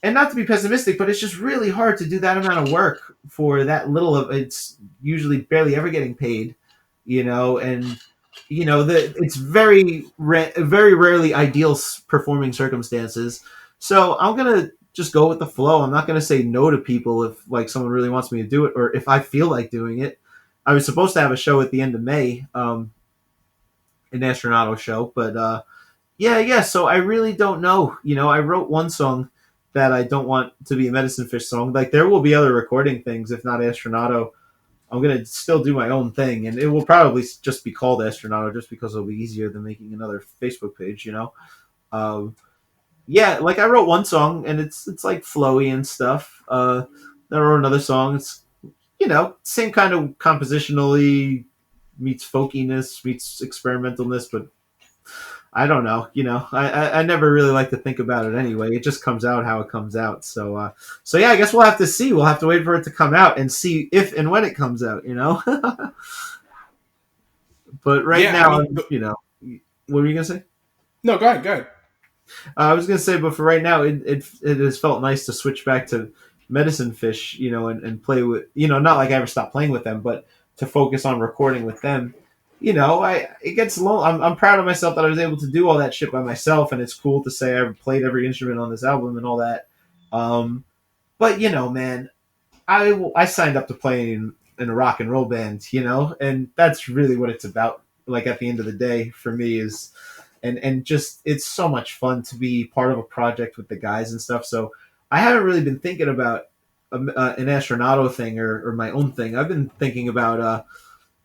And not to be pessimistic, but it's just really hard to do that amount of work for that little of it's usually barely ever getting paid, you know, and you know it's very rarely ideal performing circumstances. So I'm gonna just go with the flow. I'm not gonna say no to people if like someone really wants me to do it or if I feel like doing it. I was supposed to have a show at the end of May, an astronaut show, but yeah. So I really don't know. You know, I wrote one song that I don't want to be a Medicine Fish song. Like there will be other recording things, if not Astronato. I'm gonna still do my own thing, and it will probably just be called Astronato, just because it'll be easier than making another Facebook page. You know, yeah. Like I wrote one song, and it's like flowy and stuff. Then I wrote another song. It's same kind of compositionally meets folkiness meets experimentalness, but I don't know. I never really like to think about it anyway. It just comes out how it comes out. So yeah, I guess we'll have to see. We'll have to wait for it to come out and see if and when it comes out. But right now, what were you gonna say? No, go ahead. Go ahead. I was gonna say, but for right now, it has felt nice to switch back to Medicine Fish, and play with, not like I ever stopped playing with them, but to focus on recording with them. It gets long. I'm proud of myself that I was able to do all that shit by myself, and it's cool to say I played every instrument on this album and all that. But man, I signed up to play in a rock and roll band, and that's really what it's about. Like at the end of the day, for me is, and just it's so much fun to be part of a project with the guys and stuff. So I haven't really been thinking about an Astronato thing or my own thing. I've been thinking about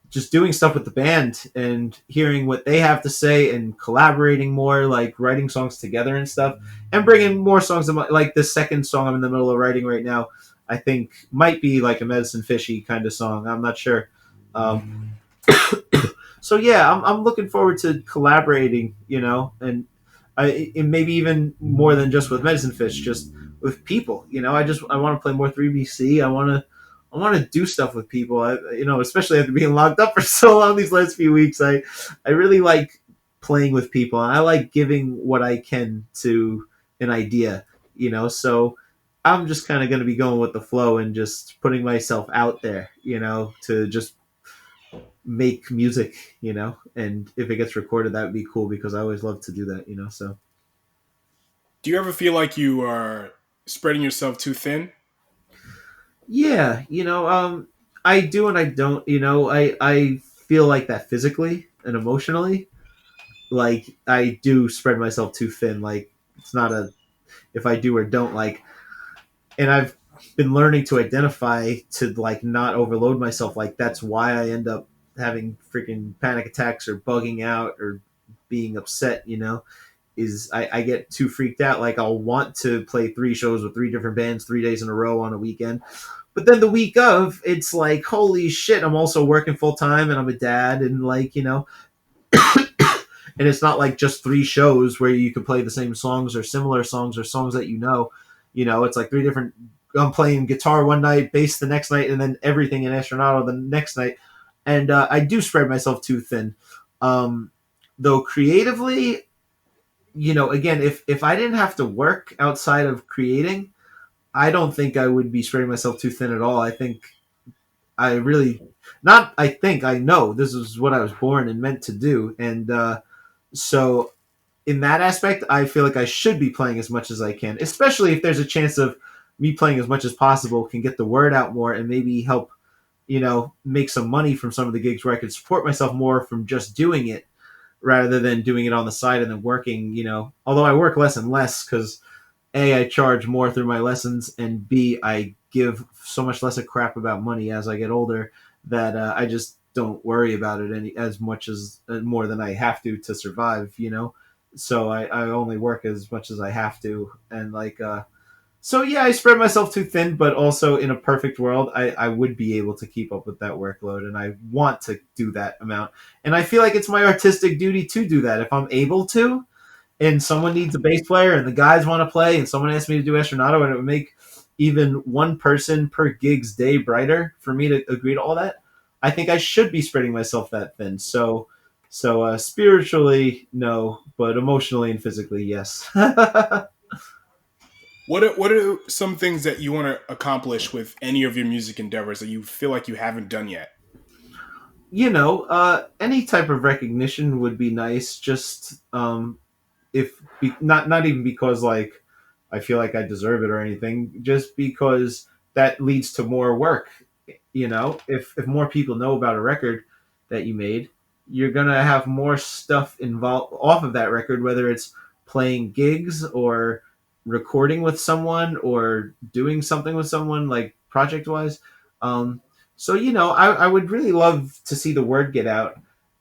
just doing stuff with the band and hearing what they have to say and collaborating more, like writing songs together and stuff, and bringing more songs. Like the second song I'm in the middle of writing right now, I think might be like a Medicine Fishy kind of song. I'm not sure. So yeah, I'm looking forward to collaborating, and maybe even more than just with Medicine Fish, just with people. I want to play more 3BC. I want to do stuff with people. Especially after being locked up for so long these last few weeks. I really like playing with people, and I like giving what I can to an idea. So I'm just kind of going to be going with the flow and just putting myself out there. To just make music. And if it gets recorded, that would be cool because I always love to do that. So. Do you ever feel like you are spreading yourself too thin? Yeah, I do and I don't. I feel like that physically and emotionally. Like I do spread myself too thin. Like it's not a if I do or don't like. And I've been learning to identify to like not overload myself. Like that's why I end up having freaking panic attacks or bugging out or being upset. Is I get too freaked out. Like I'll want to play 3 shows with 3 different bands 3 days in a row on a weekend. But then the week of, it's like, holy shit, I'm also working full time and I'm a dad and like, and it's not like just 3 shows where you can play the same songs or similar songs or songs that it's like 3 different, I'm playing guitar one night, bass the next night, and then everything in Astronaut the next night. And I do spread myself too thin. Though creatively, again, if I didn't have to work outside of creating, I don't think I would be spreading myself too thin at all. I think I know this is what I was born and meant to do. And so in that aspect, I feel like I should be playing as much as I can, especially if there's a chance of me playing as much as possible can get the word out more and maybe help, make some money from some of the gigs where I could support myself more from just doing it rather than doing it on the side and then working, although I work less and less because A, I charge more through my lessons, and B, I give so much less a crap about money as I get older that I just don't worry about it as much as more than I have to survive, So I only work as much as I have to, and like So yeah, I spread myself too thin, but also in a perfect world, I would be able to keep up with that workload, and I want to do that amount. And I feel like it's my artistic duty to do that if I'm able to. And someone needs a bass player, and the guys want to play, and someone asked me to do Astronato, and it would make even one person per gig's day brighter for me to agree to all that. I think I should be spreading myself that thin. So spiritually, no, but emotionally and physically, yes. What are some things that you want to accomplish with any of your music endeavors that you feel like you haven't done yet? Any type of recognition would be nice. Just if not even because like I feel like I deserve it or anything, just because that leads to more work. If more people know about a record that you made, you're gonna have more stuff involved off of that record, whether it's playing gigs or recording with someone or doing something with someone like project wise. Um, I would really love to see the word get out,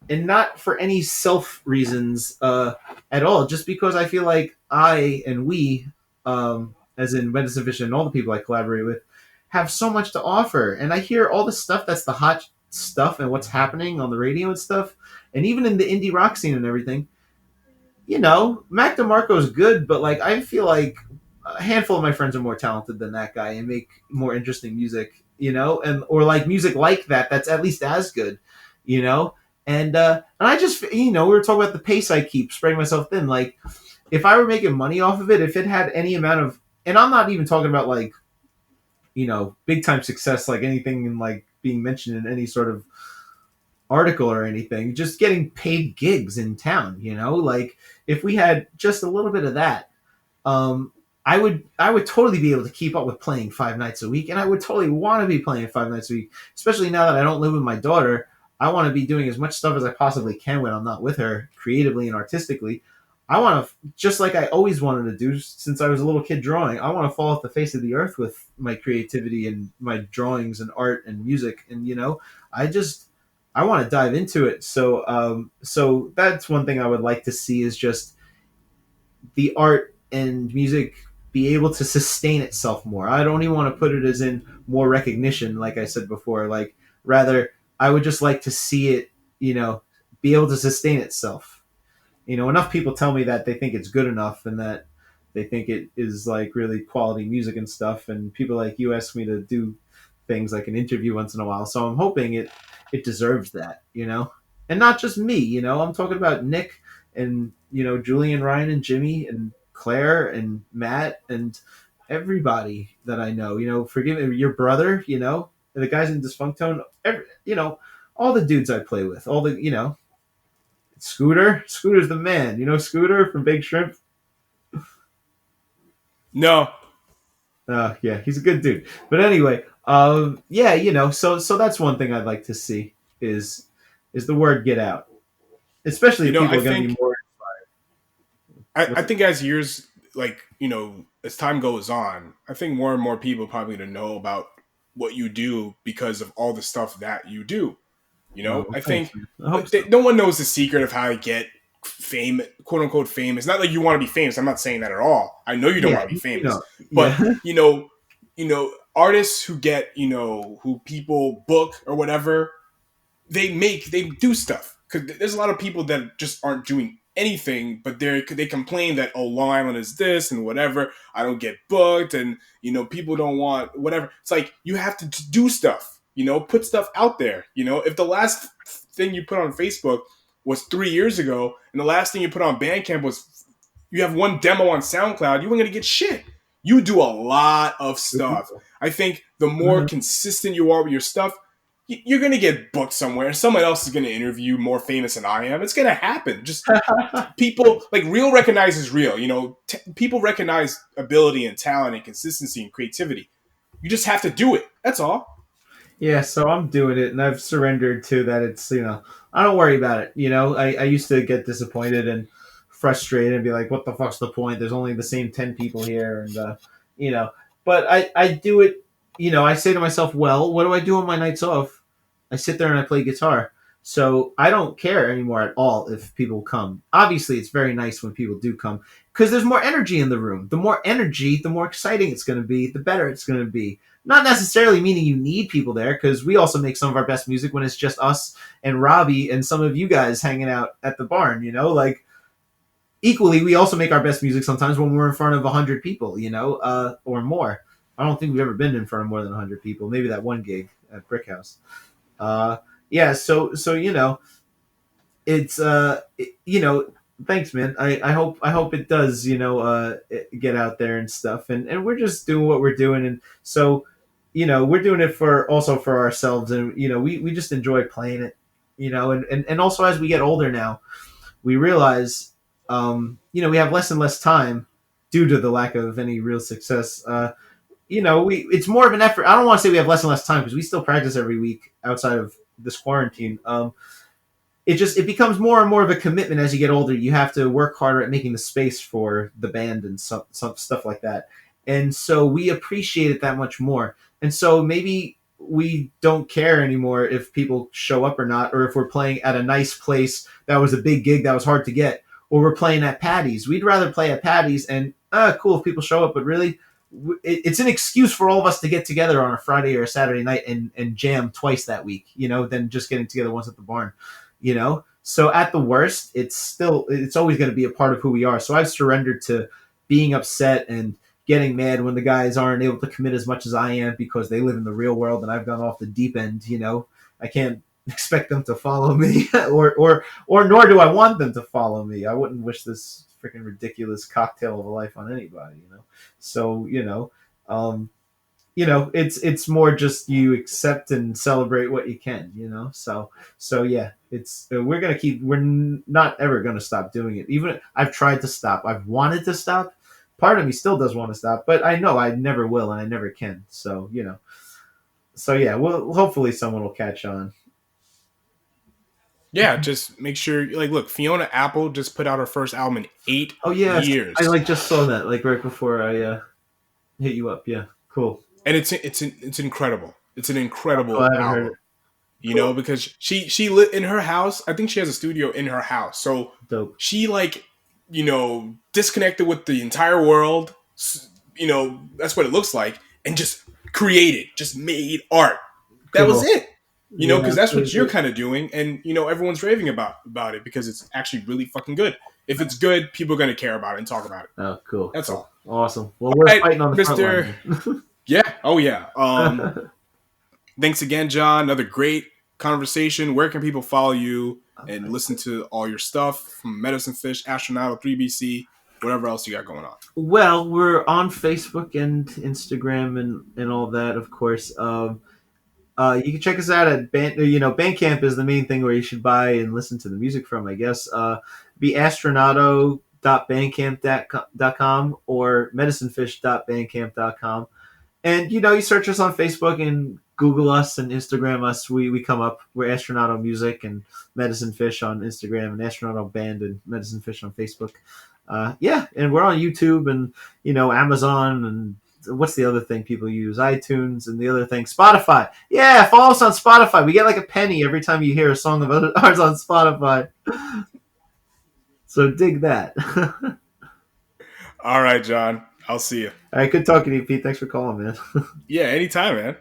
and not for any self reasons at all, just because I feel like I and we, as in Medicine Vision and all the people I collaborate with, have so much to offer. And I hear all the stuff that's the hot stuff and what's happening on the radio and stuff, and even in the indie rock scene and everything. Mac DeMarco is good, but like I feel like a handful of my friends are more talented than that guy and make more interesting music, and or like music like that that's at least as good, you know. And I just we were talking about the pace I keep, spreading myself thin. Like if I were making money off of it, if it had any amount of, and I'm not even talking about like big time success, like anything in like being mentioned in any sort of article or anything, just getting paid gigs in town, like if we had just a little bit of that, um, I would totally be able to keep up with playing 5 nights a week, and I would totally want to be playing 5 nights a week, especially now that I don't live with my daughter. I want to be doing as much stuff as I possibly can when I'm not with her, creatively and artistically. I want to, just like I always wanted to do since I was a little kid drawing, I want to fall off the face of the earth with my creativity and my drawings and art and music. And, I just, I want to dive into it. So that's one thing I would like to see is just the art and music be able to sustain itself more. I don't even want to put it as in more recognition, like I said before. Like rather, I would just like to see it, be able to sustain itself. Enough people tell me that they think it's good enough and that they think it is like really quality music and stuff. And people like you ask me to do things like an interview once in a while. So I'm hoping it deserves that, and not just me, I'm talking about Nick and, Julian, Ryan and Jimmy and Claire and Matt and everybody that I know, forgive me, your brother, the guys in Dysfunctone, all the dudes I play with, all the, Scooter's the man, Scooter from Big Shrimp. No, Yeah, he's a good dude. But anyway, yeah, so that's one thing I'd like to see is the word get out, especially if I people are going to be think more. I think as years like as time goes on, I think more and more people probably to know about what you do because of all the stuff that you do. I Thanks, think man. I hope so. no one knows the secret of how to get fame, quote unquote fame. It's not like you want to be famous. I'm not saying that at all. I know you don't Yeah, want to be famous, but yeah, artists who get who people book or whatever, they do stuff because there's a lot of people that just aren't doing anything, but they complain that Long Island is this and whatever. I don't get booked, and people don't want whatever. It's like you have to do stuff. Put stuff out there. If the last thing you put on Facebook was 3 years ago, and the last thing you put on Bandcamp was you have one demo on SoundCloud, you weren't gonna get shit. You do a lot of stuff. I think the more consistent you are with your stuff, you're going to get booked somewhere. Someone else is going to interview you more famous than I am. It's going to happen. Just people, like, real recognizes real. People recognize ability and talent and consistency and creativity. You just have to do it. That's all. Yeah, so I'm doing it, and I've surrendered to that. It's I don't worry about it. I used to get disappointed and frustrated and be like, "What the fuck's the point? There's only the same 10 people here," and you know. But I do it. I say to myself, "Well, what do I do on my nights off? I sit there and I play guitar." So I don't care anymore at all if people come. Obviously, it's very nice when people do come because there's more energy in the room. The more energy, the more exciting it's going to be, the better it's going to be. Not necessarily meaning you need people there, because we also make some of our best music when it's just us and Robbie and some of you guys hanging out at the barn, like equally, we also make our best music sometimes when we're in front of 100 people, or more. I don't think we've ever been in front of more than 100 people. Maybe that one gig at Brick House. Yeah, so it's thanks, man. I hope it does, get out there and stuff. And we're just doing what we're doing, and so we're doing it for ourselves, and we just enjoy playing it, and also as we get older now, we realize we have less and less time due to the lack of any real success. It's more of an effort. I don't want to say we have less and less time because we still practice every week outside of this quarantine. It becomes more and more of a commitment as you get older. You have to work harder at making the space for the band and some stuff like that. And so we appreciate it that much more. And so maybe we don't care anymore if people show up or not, or if we're playing at a nice place that was a big gig that was hard to get, or we're playing at Patty's. We'd rather play at Patty's and cool if people show up, but really it's an excuse for all of us to get together on a Friday or a Saturday night and jam twice that week, than just getting together once at the barn. So at the worst, it's always going to be a part of who we are. So I've surrendered to being upset and getting mad when the guys aren't able to commit as much as I am because they live in the real world and I've gone off the deep end. I can't expect them to follow me or nor do I want them to follow me. I wouldn't wish this freaking ridiculous cocktail of a life on anybody, So, it's more just you accept and celebrate what you can, So yeah, we're not ever going to stop doing it. Even I've tried to stop. I've wanted to stop. Part of me still does want to stop, but I know I never will and I never can. So, so yeah, well, hopefully someone will catch on. Yeah, just make sure. Look, Fiona Apple just put out her first album in 8 years. I just saw that right before I hit you up. Yeah, cool. And it's incredible. It's an incredible album. Cool. Because she lit in her house. I think she has a studio in her house. So dope. She disconnected with the entire world. That's what it looks like, and just created, just made art. That was it. Because that's what you're kind of doing, and everyone's raving about it because it's actually really fucking good. If it's good, people are going to care about it and talk about it. Oh, cool. That's all. Awesome. Well, we're fighting on the front line. Yeah. Oh, yeah. Thanks again, John. Another great conversation. Where can people follow you and listen to all your stuff from Medicine Fish, Astronaut, 3BC, whatever else you got going on? Well, we're on Facebook and Instagram and all that, of course. You can check us out at Bandcamp is the main thing where you should buy and listen to the music from, I guess. Be astronauto.bandcamp.com or medicinefish.bandcamp.com. And, you search us on Facebook and Google us and Instagram us. We come up. We're Astronauto Music and Medicine Fish on Instagram and Astronauto Band and Medicine Fish on Facebook. And we're on YouTube and, Amazon and what's the other thing people use? iTunes, and the other thing, Spotify. Yeah, follow us on Spotify. We get like a penny every time you hear a song of ours on Spotify. So dig that. All right, John. I'll see you. All right, good talking to you, Pete. Thanks for calling, man. Yeah, anytime, man.